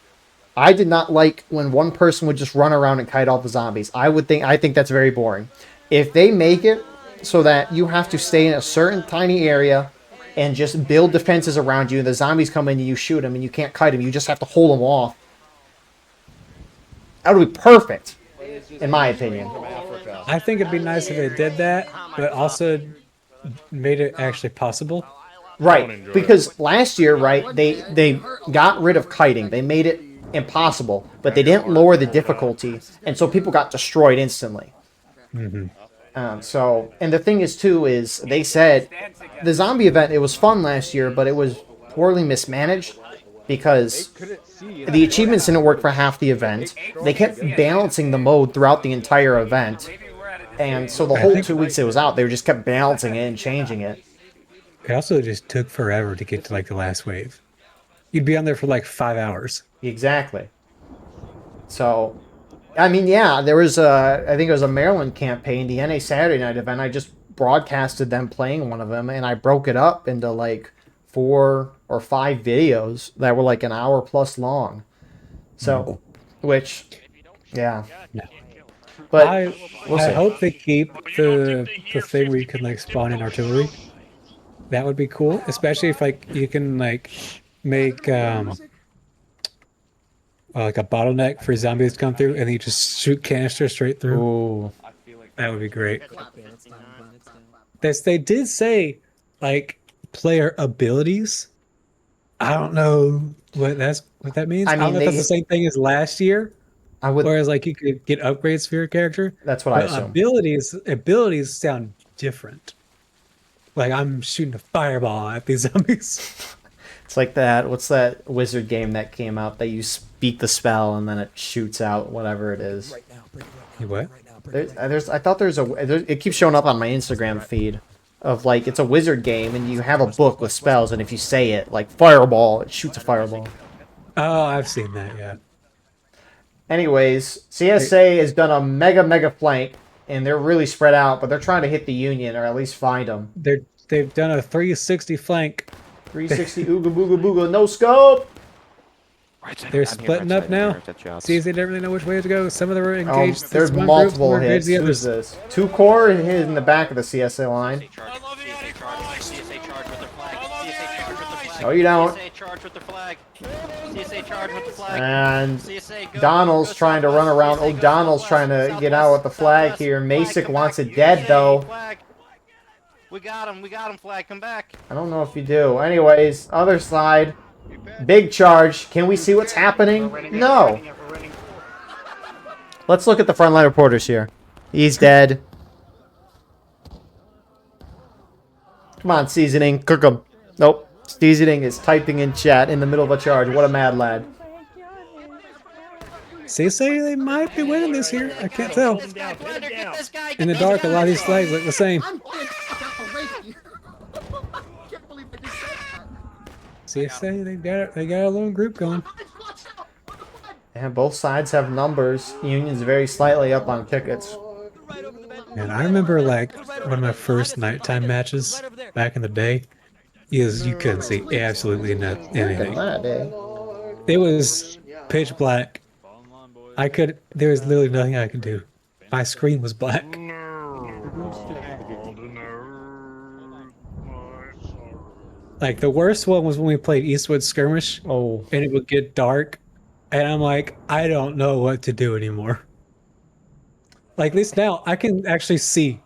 I did not like when one person would just run around and kite off the zombies. I think that's very boring. If they make it so that you have to stay in a certain tiny area and just build defenses around you, and the zombies come in and you shoot them and you can't kite them, you just have to hold them off. That would be perfect, in my opinion. I think it'd be nice if they did that, but also made it actually possible. Right, because last year, right, they got rid of kiting. They made it impossible, but they didn't lower the difficulty, and so people got destroyed instantly. Mm-hmm. And the thing is, too, is they said the zombie event, it was fun last year, but it was poorly mismanaged because the achievements didn't work for half the event. They kept balancing the mode throughout the entire event, and so the whole 2 weeks it was out, they just kept balancing it and changing it. It also just took forever to get to like the last wave. You'd be on there for like 5 hours. Exactly. So, I mean, yeah, there was I think it was a Maryland campaign, the NA Saturday Night event. I just broadcasted them playing one of them, and I broke it up into like 4 or 5 videos that were like an hour plus long. So, which, yeah. But I hope they keep the thing where you can like spawn in artillery. That would be cool, especially if like you can like make like a bottleneck for zombies to come through, and then you just shoot canisters straight through. Ooh. That would be great. They did say, like, player abilities. I don't know what that means. I I don't mean, know if that's the same thing as last year. I would. Whereas, like, you could get upgrades for your character. That's what I But assume. abilities sound different. Like I'm shooting a fireball at these zombies. It's like that. What's that wizard game that came out that you beat the spell and then it shoots out whatever it is? What? I thought it keeps showing up on my Instagram feed of like it's a wizard game and you have a book with spells and if you say it like fireball, it shoots a fireball. Oh, I've seen that. Yeah. Anyways, CSA has done a mega flank and they're really spread out, but they're trying to hit the Union or at least find them. They've done a 360 flank. 360 ooga booga booga no scope. They're splitting up now. CSA didn't really know which way to go. Some of them are Oh, engaged. there's This one multiple group, hits. the Who's others. this? 2 core hit in the back of the CSA line. No, you don't. And Donald's trying to run around. O'Donnell's trying to get out with the flag here. Masick wants it dead, though. We got him, Flag, come back. I don't know if you do. Anyways, other side. Big charge. Can we see what's happening? No. Let's look at the frontline reporters here. He's dead. Come on, Seasoning. Cook him. Nope. Seasoning is typing in chat in the middle of a charge. What a mad lad. CSA, they might be winning this here. I can't tell. In the dark, a lot of these flags look the same. CSA, they got a little group going. And both sides have numbers. Union's very slightly up on tickets. And I remember like one of my first nighttime matches back in the day is you couldn't see absolutely anything. It was pitch black. There was literally nothing I could do. My screen was black. Like the worst one was when we played Eastwood Skirmish. Oh. And it would get dark. And I'm like, I don't know what to do anymore. Like at least now I can actually see.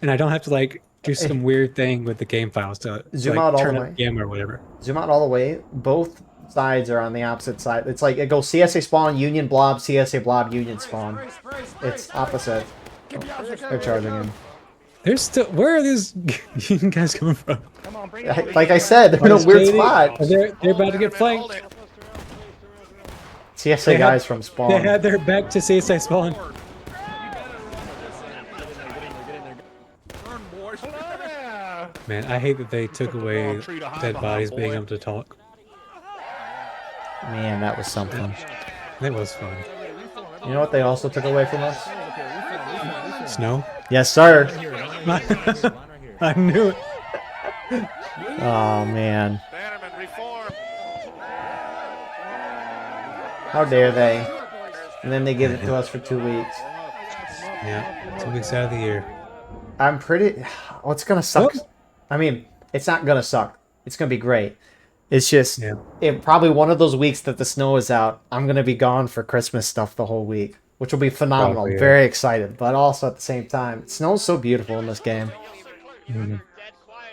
And I don't have to like do some weird thing with the game files to Zoom like, out all turn the up way. the game or whatever. Zoom out all the way. Both sides are on the opposite side. It's like it goes CSA spawn, Union blob, CSA blob, Union spawn. It's opposite. Oh, they're charging him. There's still where are these guys coming from? Like I said, they're in a weird spot. They're about to get flanked. CSA guys from spawn. They had their back to CSA spawn. Man, I hate that they took away dead bodies being able to talk. Man, that was something. That was fun. You know what they also took away from us? Snow? Yes, sir. I knew it. Oh, man. How dare they? And then they give it to us for 2 weeks. Yeah, 2 weeks out of the year. I'm pretty... Oh, it's gonna suck. Oh. I mean, it's not gonna suck. It's gonna be great. It's just... Yeah. It probably one of those weeks that the snow is out, I'm gonna be gone for Christmas stuff the whole week. Which will be phenomenal. Probably, yeah. Very excited. But also at the same time, snow's so beautiful in this game. Mm-hmm.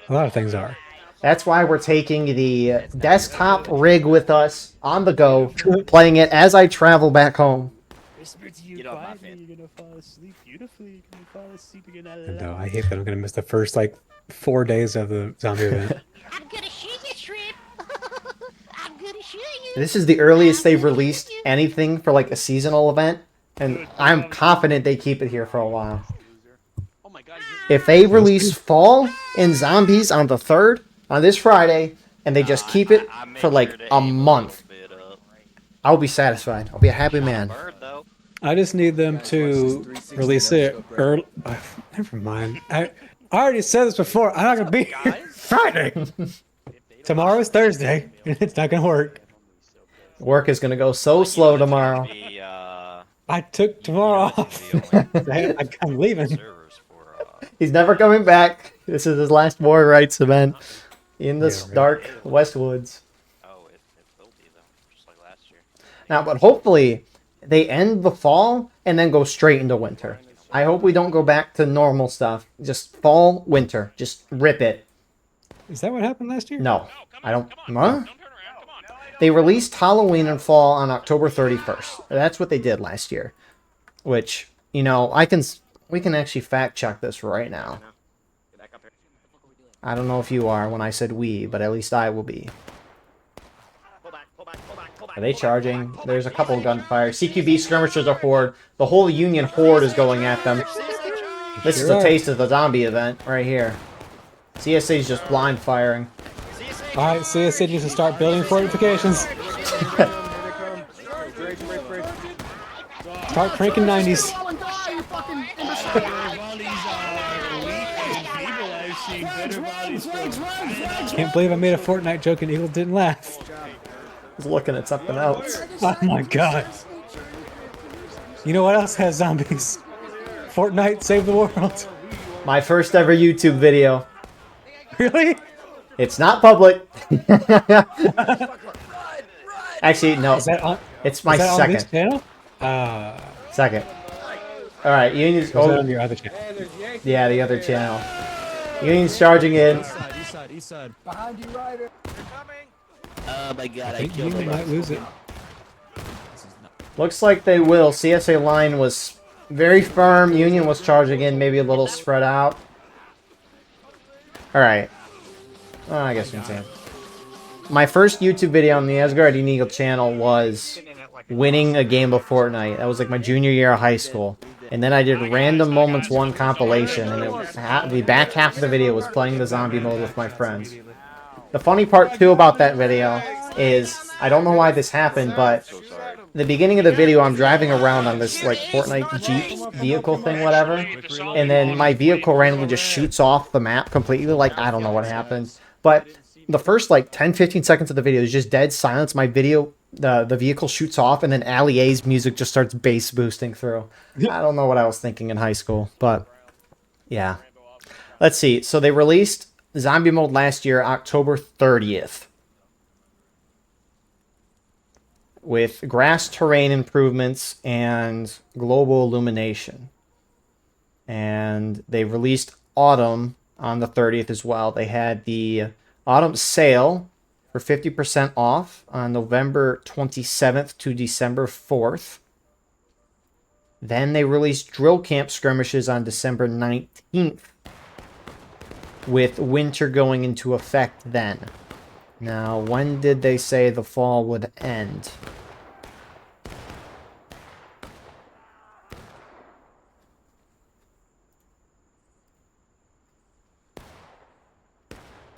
A lot of things are. That's why we're taking the desktop rig with us on the go, playing it as I travel back home. And I hate that I'm gonna miss the first like 4 days of the zombie event. I'm gonna shoot you, Shrimp. I'm gonna shoot you. This is the earliest they've released anything for like a seasonal event, and I'm confident they keep it here for a while. If they release Fall and Zombies on the 3rd, on this Friday, and they just keep it for like a month, I'll be satisfied. I'll be a happy man. I just need them to release it early. Never mind. I already said this before. I'm not gonna be here Friday. Tomorrow is Thursday, and it's not gonna work. Work is gonna go so slow tomorrow. I took tomorrow off. I'm leaving. He's never coming back. This is his last war rights event in the dark Westwoods. Now, but hopefully they end the fall and then go straight into winter. I hope we don't go back to normal stuff. Just fall, winter. Just rip it. Is that what happened last year? No, I don't. Huh? They released Halloween and Fall on October 31st. That's what they did last year. Which, you know, we can actually fact check this right now. I don't know if you are when I said we, but at least I will be. Are they charging? There's a couple of gunfire. CQB skirmishers are horde. The whole Union horde is going at them. This is a taste of the zombie event right here. CSA is just blind firing. Alright, CSA needs to start building fortifications. Start cranking 90s. Can't believe I made a Fortnite joke and Eagle didn't laugh. I was looking at something else. Oh my god. You know what else has zombies? Fortnite Save the World. My first ever YouTube video. Really? It's not public. Actually, no. Is that on, it's my is that second. On this channel? Second. Alright, Union's... Oh, on your other channel? Yeah, the other channel. Union's charging in. East side. Behind you, Ryder. Oh my god, I think Union might lose it. Looks like they will. CSA line was very firm. Union was charging in, maybe a little spread out. Alright. Oh, I guess you can say it. My first YouTube video on the Asgardian Eagle channel was winning a game of Fortnite. That was like my junior year of high school. And then I did Random Moments 1 compilation, and it was the back half of the video was playing the zombie mode with my friends. The funny part, too, about that video is, I don't know why this happened, but the beginning of the video, I'm driving around on this, like, Fortnite Jeep vehicle thing, whatever, and then my vehicle randomly just shoots off the map completely, like, I don't know what happened. But the first, like, 10-15 seconds of the video is just dead silence. My video, the vehicle shoots off, and then Ali A's music just starts bass boosting through. I don't know what I was thinking in high school, but, yeah. Let's see. So they released Zombie Mode last year, October 30th. With grass terrain improvements and global illumination. And they released Autumn on the 30th as well. They had the Autumn sale for 50% off on November 27th to December 4th. Then they released Drill Camp Skirmishes on December 19th. With winter going into effect then. Now, when did they say the fall would end?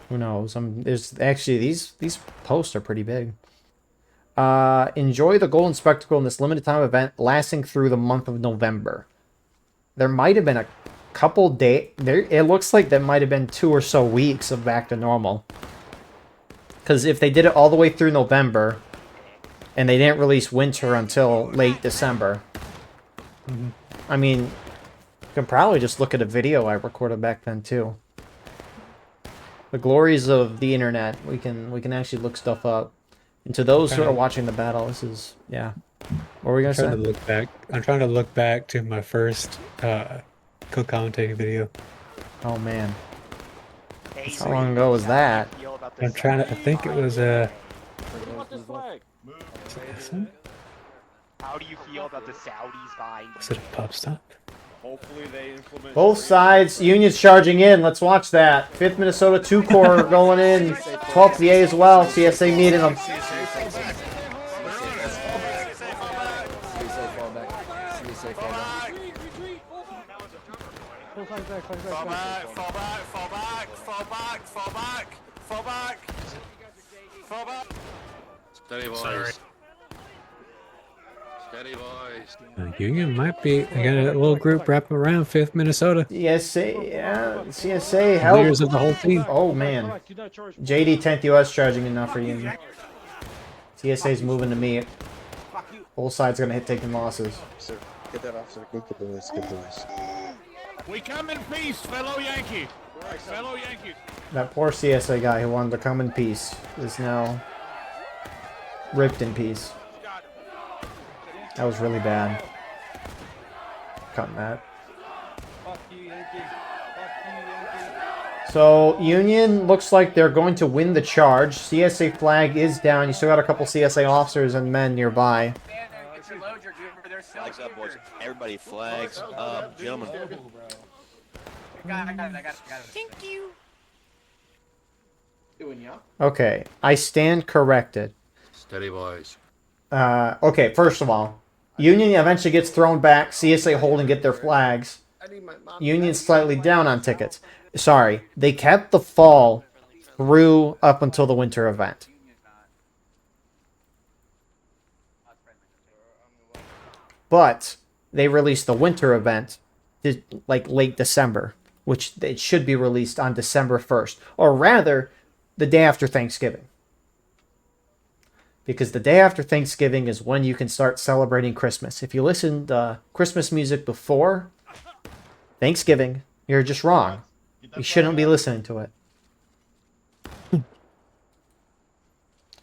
Who knows? There's actually these posts are pretty big. Enjoy the Golden Spectacle in this limited time event lasting through the month of November. There might have been a couple days. It looks like there might have been 2 or so weeks of back to normal. Because if they did it all the way through November, and they didn't release winter until late December, I mean, you can probably just look at a video I recorded back then too. The glories of the internet. We can actually look stuff up. And to those who are watching the battle, this is, yeah. What were we gonna say? I'm trying to look back to my first co-commentating video. Oh man. How long ago was that? I'm trying to. I think it was How do you feel about the Saudis buying? Was it a pub stop? Hopefully they implement Both sides, Union's charging in. Let's watch that. 5th Minnesota 2 Corps going in. 12th VA as well. CSA meeting them. Fall back, fall back, fall back, fall back, fall back, fall back, fall back. Steady boys. Sorry. Steady boys. Union might be. I got a little group wrapping around 5th Minnesota. CSA, yeah. CSA help. Leaders of the whole team. Oh man. JD 10th US charging in now for Union. CSA's moving to me. Both sides gonna hit taking losses. Sir, get that off, sir. Good boys, good boys. We come in peace, fellow Yankee. Fellow Yankee. That poor CSA guy who wanted to come in peace is now ripped in peace. That was really bad. Cutting that. So Union looks like they're going to win the charge. CSA flag is down. You still got a couple CSA officers and men nearby. Flags up, boys. Everybody, flags up, gentlemen. I got it. Thank you. Okay, I stand corrected. Steady, boys. Okay, first of all, Union eventually gets thrown back. CSA hold and get their flags. Union slightly down on tickets. Sorry, they kept the fall through up until the winter event. But they released the winter event like late December, which it should be released on December 1st, or rather, the day after Thanksgiving. Because the day after Thanksgiving is when you can start celebrating Christmas. If you listen to Christmas music before Thanksgiving, you're just wrong. You shouldn't be listening to it.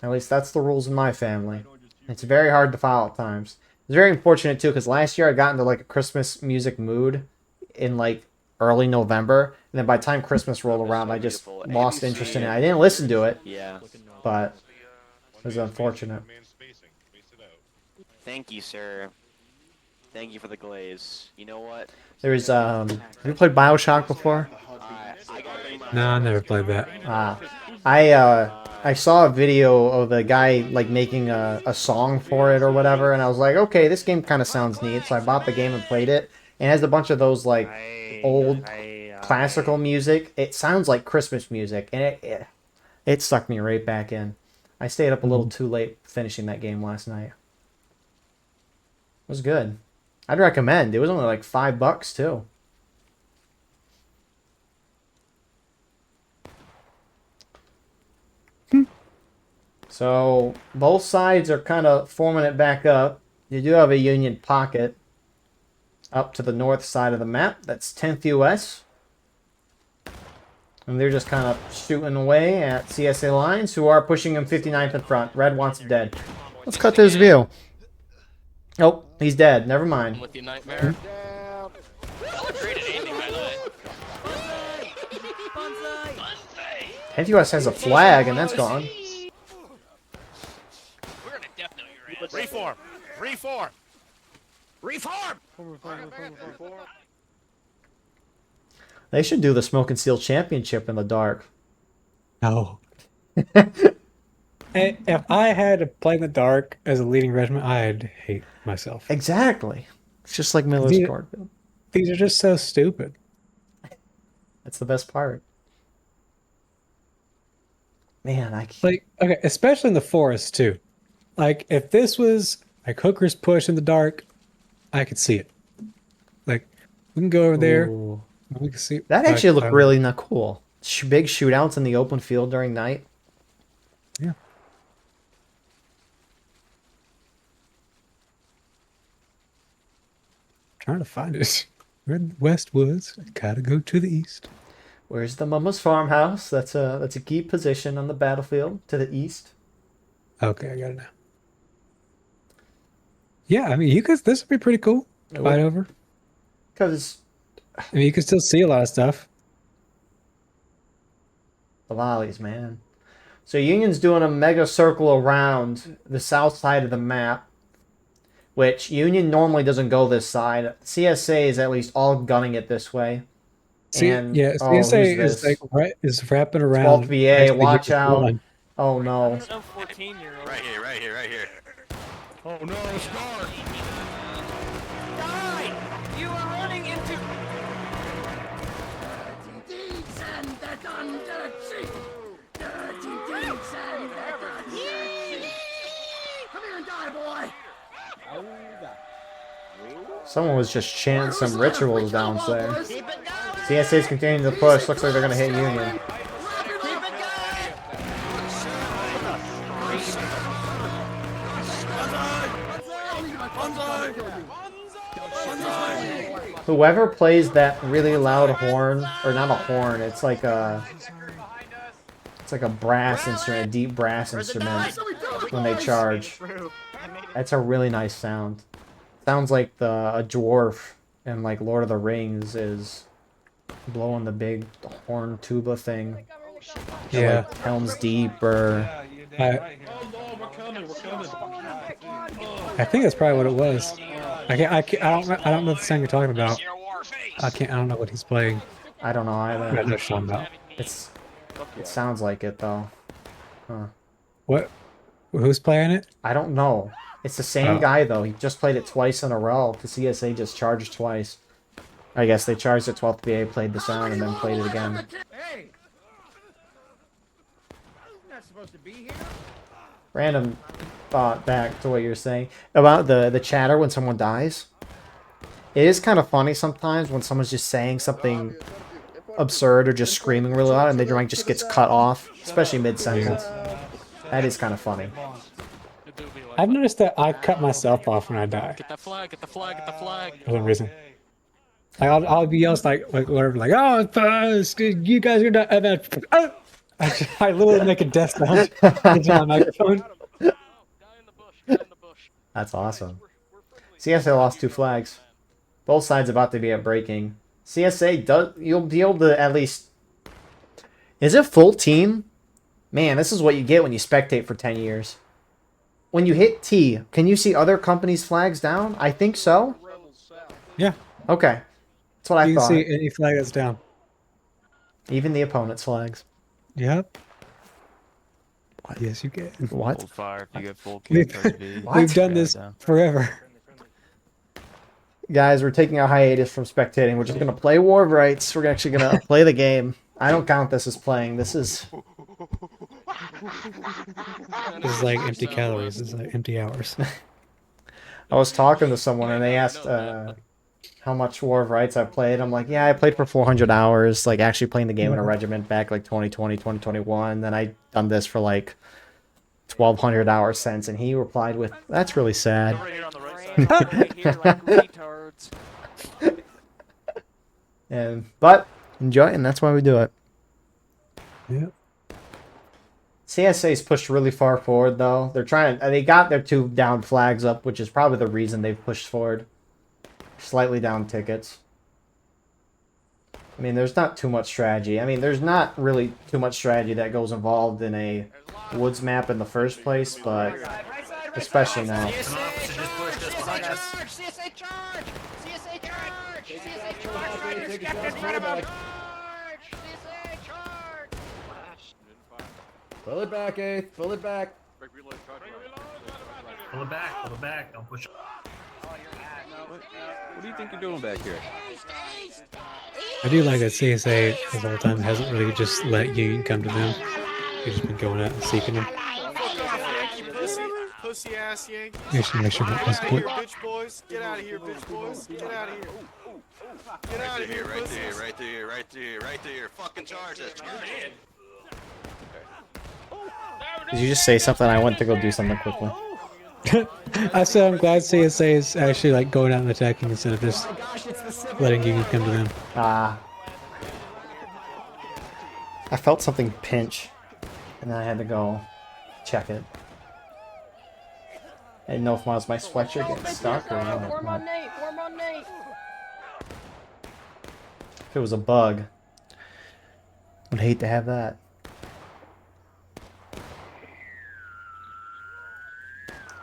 At least that's the rules in my family. It's very hard to follow at times. It's very unfortunate too, because last year I got into like a Christmas music mood in like early November, and then by the time Christmas rolled around, I just lost interest in it. I didn't listen to it, Yeah. but it was unfortunate. Thank you, sir. Thank you for the glaze. You know what? There's have you played BioShock before? No, I never played that. I saw a video of the guy like making a song for it or whatever, and I was like, okay, this game kind of sounds neat. So I bought the game and played it. And it has a bunch of those like old classical music. It sounds like Christmas music, and it sucked me right back in. I stayed up a little too late finishing that game last night. It was good. I'd recommend. It was only like $5 too. So both sides are kind of forming it back up. You do have a Union pocket up to the north side of the map. That's 10th US. And they're just kind of shooting away at CSA lines, who are pushing him 59th in front. Red wants him dead. Let's cut to his view. Oh, he's dead. Never mind. With you, Nightmare. 10th US has a flag, and that's gone. Reform! Reform! Reform! They should do the Smoke and Steel Championship in the dark. No. If I had to play in the dark as a leading regiment, I'd hate myself. Exactly. It's just like Miller's Courtfield. These are just so stupid. That's the best part. Man, I can't. Like, okay, especially in the forest too. Like, if this was like Hooker's Push in the dark, I could see it. Like, we can go over there. Ooh. We can see That actually looked really not cool. Big shootouts in the open field during night. Yeah. Trying to find it. We're in the West Woods. Gotta go to the east. Where's the Mama's farmhouse? That's a key position on the battlefield to the east. Okay, I got it now. Yeah, I mean, you could. This would be pretty cool. Fight over. Because I mean, you can still see a lot of stuff. the volleys, man. So Union's doing a mega circle around the south side of the map, which Union normally doesn't go this side. CSA is at least all gunning it this way. And, CSA is like is wrapping around. 12th VA, watch out. Oh no. Some 14-year-old. Right here, right here, right here. Oh no, Scar! Die! You are running into... Someone was just chanting some rituals downstairs. CSA's continuing to push. Looks like they're going to hit Union. Whoever plays that really loud horn, or not a horn, it's like a brass instrument, a deep brass instrument when they charge. That's a really nice sound. Sounds like a dwarf in like Lord of the Rings is blowing the big horn tuba thing. Yeah. Like Helm's Deep or I think that's probably what it was. I don't know the song you're talking about. I don't know what he's playing. I don't know I don't know either. what you're talking about. It sounds like it though. Huh. What? Who's playing it? I don't know. It's the same Oh. guy though. He just played it twice in a row. The CSA just charged twice. I guess they charged it 12th BA, played the sound, and then played it again. Hey! He's not supposed to be here. Random thought back to what you're saying about the chatter when someone dies. It is kind of funny sometimes when someone's just saying something absurd or just screaming really loud and their mic just gets cut off, especially mid-sentence. That is kind of funny. I've noticed that I cut myself off when I die. Get the flag, get the flag, get the flag. For some reason. Like I'll be yelling like whatever, like you guys are not. And then, I literally make a death sound into my microphone. That's awesome. CSA lost 2 flags. Both sides about to be at breaking. CSA you'll be able to at least. Is it full team? Man, this is what you get when you spectate for 10 years. When you hit T, can you see other companies' flags down? I think so. Yeah. Okay. That's what I You thought. can see any flag that's down. Even the opponent's flags. Yep. Yes, you can. What? Hold fire if you get full We've, kill. press V. we've done this forever. Guys, we're taking a hiatus from spectating. We're just going to play War of Rights. We're actually going to play the game. I don't count this as playing. This is... This is like empty calories. This is like empty hours. I was talking to someone and they asked how much War of Rights I played. I'm like, yeah, I played for 400 hours, like actually playing the game in a regiment back like 2020, 2021. Then I done this for like 1,200 hours since. And he replied with, that's really sad. But enjoy it, and that's why we do it. Yep. CSA's pushed really far forward though. They got their 2 down flags up, which is probably the reason they've pushed forward. Slightly down tickets. I mean, there's not too much strategy. I mean, there's not really too much strategy that goes involved in a woods map in the first place, but especially now. CSA charge! CSA charge! CSA charge! CSA charge! CSA charge! Pull it back, 8th. Pull it back. Pull it back, pull it back. Don't push it. What do you think you're doing back here? I do like that CSA this whole time hasn't really just let Union come to them. They've just been going out and seeking them. Pussy ass Yankee. They should make sure that was the point. Bitch boys. Get out of here, bitch boys. Get out of here. Get out of here, Right there, right there, right there, right there. Fucking charge that charge. Did you just say something? I went to go do something quickly. I said I'm glad CSA is actually like going out and attacking instead of just letting Union come to them. I felt something pinch, and then I had to go check it. I didn't know if it was my sweatshirt getting stuck or what. If it was a bug, I'd hate to have that.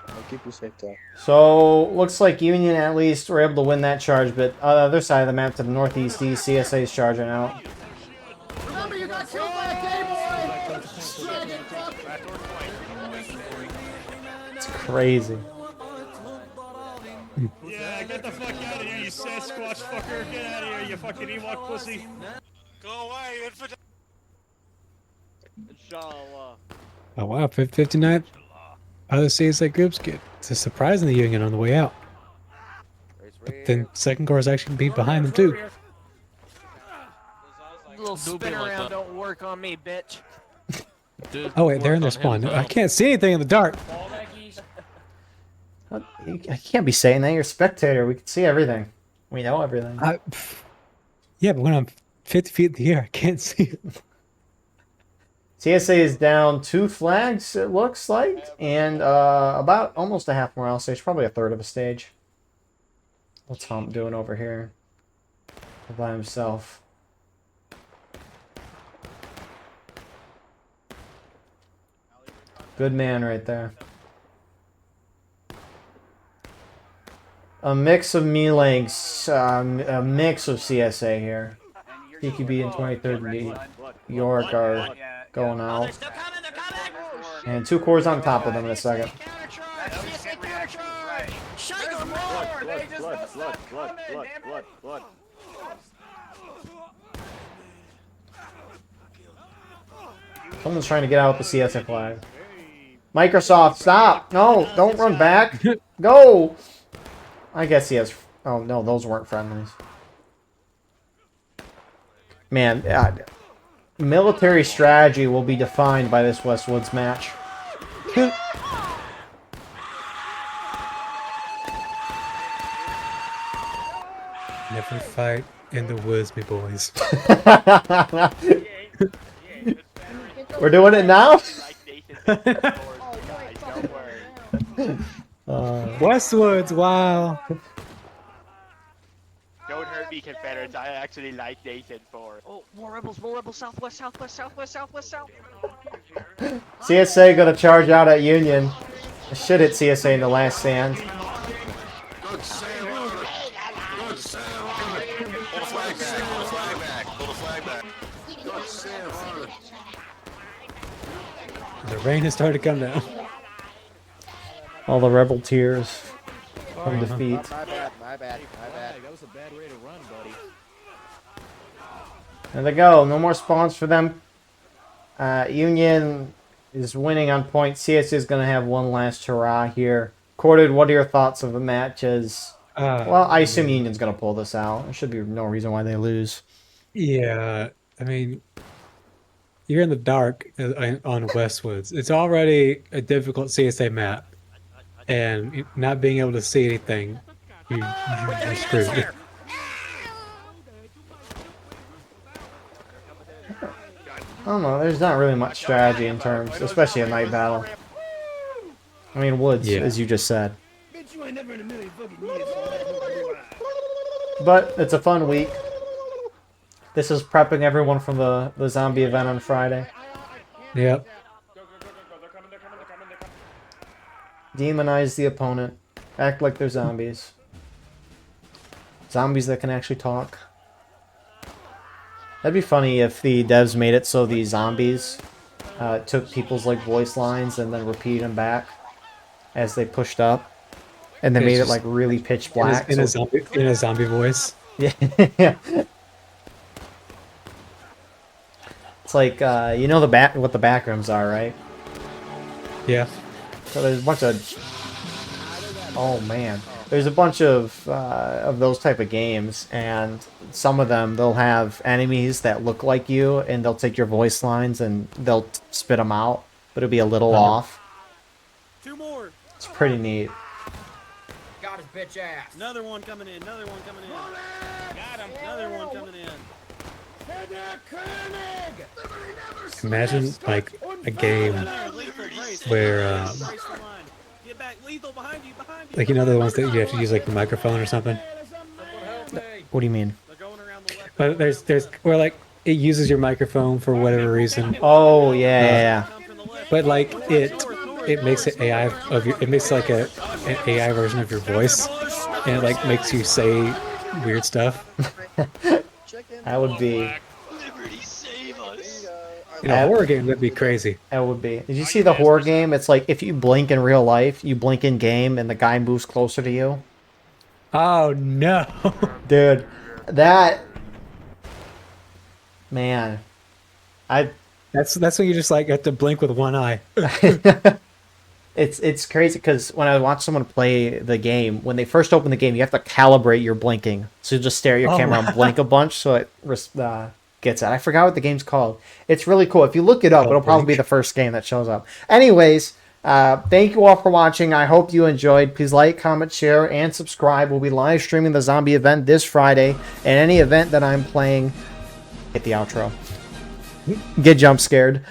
I'll keep you safe, Doc. So, looks like Union at least were able to win that charge, but on the other side of the map to the northeast, CSA's charging out. Remember, you got 2 flag, boy! It's crazy. Yeah, get the fuck out of here, you Sasquatch fucker. Get out of here, you fucking Ewok pussy. Go away, infidel. Inshallah. Oh wow, 59th. Other CSA groups get to surprising the Union on the way out. But then Second Corps is actually beat behind them too. Little spin around don't work on me, bitch. Oh wait, they're in their spawn. I can't see anything in the dark. I can't be saying that. You're a spectator. We can see everything. We know everything. Yeah, but when I'm 50 feet in the air, I can't see it. CSA is down 2 flags, it looks like, and about almost a half morale stage, probably a third of a stage. What's Hump doing over here? All by himself. Good man right there. A mix of Melangs, a mix of CSA here. TQB and 23rd League. York are going out. And 2 cores on top of them in a second. Blood. Someone's trying to get out with the CSA flag. Microsoft, stop! No, don't run back. Go! I guess he has... Oh, no, those weren't friendlies. Man, military strategy will be defined by this Westwoods match. Never fight in the woods, me boys. We're doing it now? Westwoods, wow. Don't hurt me, Confederates. I actually like Nathan for. Oh, more rebels, southwest, southwest, southwest, southwest, south. CSA gonna charge out at Union. I should hit CSA in the last stand. The rain has started to come down. All the rebel tears from defeat. My bad. That was a bad way to run, buddy. There they go. No more spawns for them. Union is winning on point. CSA is going to have one last hurrah here. Corded, what are your thoughts of the matches? Well, I assume Union's going to pull this out. There should be no reason why they lose. Yeah, I mean, you're in the dark on Westwoods. It's already a difficult CSA map, and not being able to see anything, you're screwed. I don't know. There's not really much strategy in terms, especially a night battle. I mean, woods, as you just said. But it's a fun week. This is prepping everyone for the zombie event on Friday. Yep. Demonize the opponent. Act like they're zombies. Zombies that can actually talk. That'd be funny if the devs made it so the zombies took people's like voice lines and then repeated them back as they pushed up. And they made it like really pitch black. In a zombie voice. Yeah. It's like, you know what the backrooms are, right? Yeah. So there's a bunch of... Oh, man. There's a bunch of those type of games, and some of them, they'll have enemies that look like you, and they'll take your voice lines, and they'll spit them out, but it'll be a little off. 2 more. It's pretty neat. Got his bitch ass. Another one coming in. Got him. Another one coming in. Imagine like a game where, like, you know, the ones that you have to use like the microphone or something. What do you mean? But there's where like it uses your microphone for whatever reason. Oh yeah. But like it makes it AI it makes like an AI version of your voice, and it like makes you say weird stuff. That would be... In a horror game, that'd be crazy. That would be. Did you see the horror game? It's like if you blink in real life, you blink in game, and the guy moves closer to you. Oh no, dude, that man, that's when you just like have to blink with one eye. It's crazy because when I watch someone play the game, when they first open the game, you have to calibrate your blinking. So you just stare at your camera and blink a bunch, so it gets it. I forgot what the game's called. It's really cool. If you look it up, it'll probably be the first game that shows up. Anyways, thank you all for watching. I hope you enjoyed. Please like, comment, share, and subscribe. We'll be live streaming the zombie event this Friday, and any event that I'm playing. Hit the outro. Get jump scared.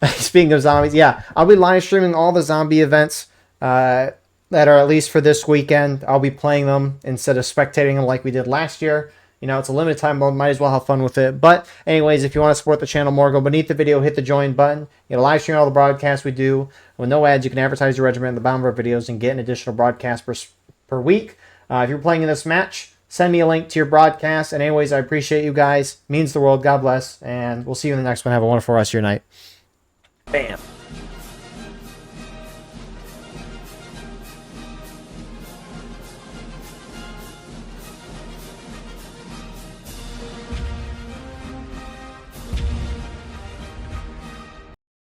Speaking of zombies, yeah, I'll be live streaming all the zombie events that are at least for this weekend. I'll be playing them instead of spectating them like we did last year. You know, it's a limited time mode. Might as well have fun with it. But anyways, if you want to support the channel more, go beneath the video, hit the join button. You get a live stream all the broadcasts we do. With no ads, you can advertise your regiment in the bottom of our videos and get an additional broadcast per week. If you're playing in this match, send me a link to your broadcast. And anyways, I appreciate you guys. It means the world. God bless. And we'll see you in the next one. Have a wonderful rest of your night. Bam.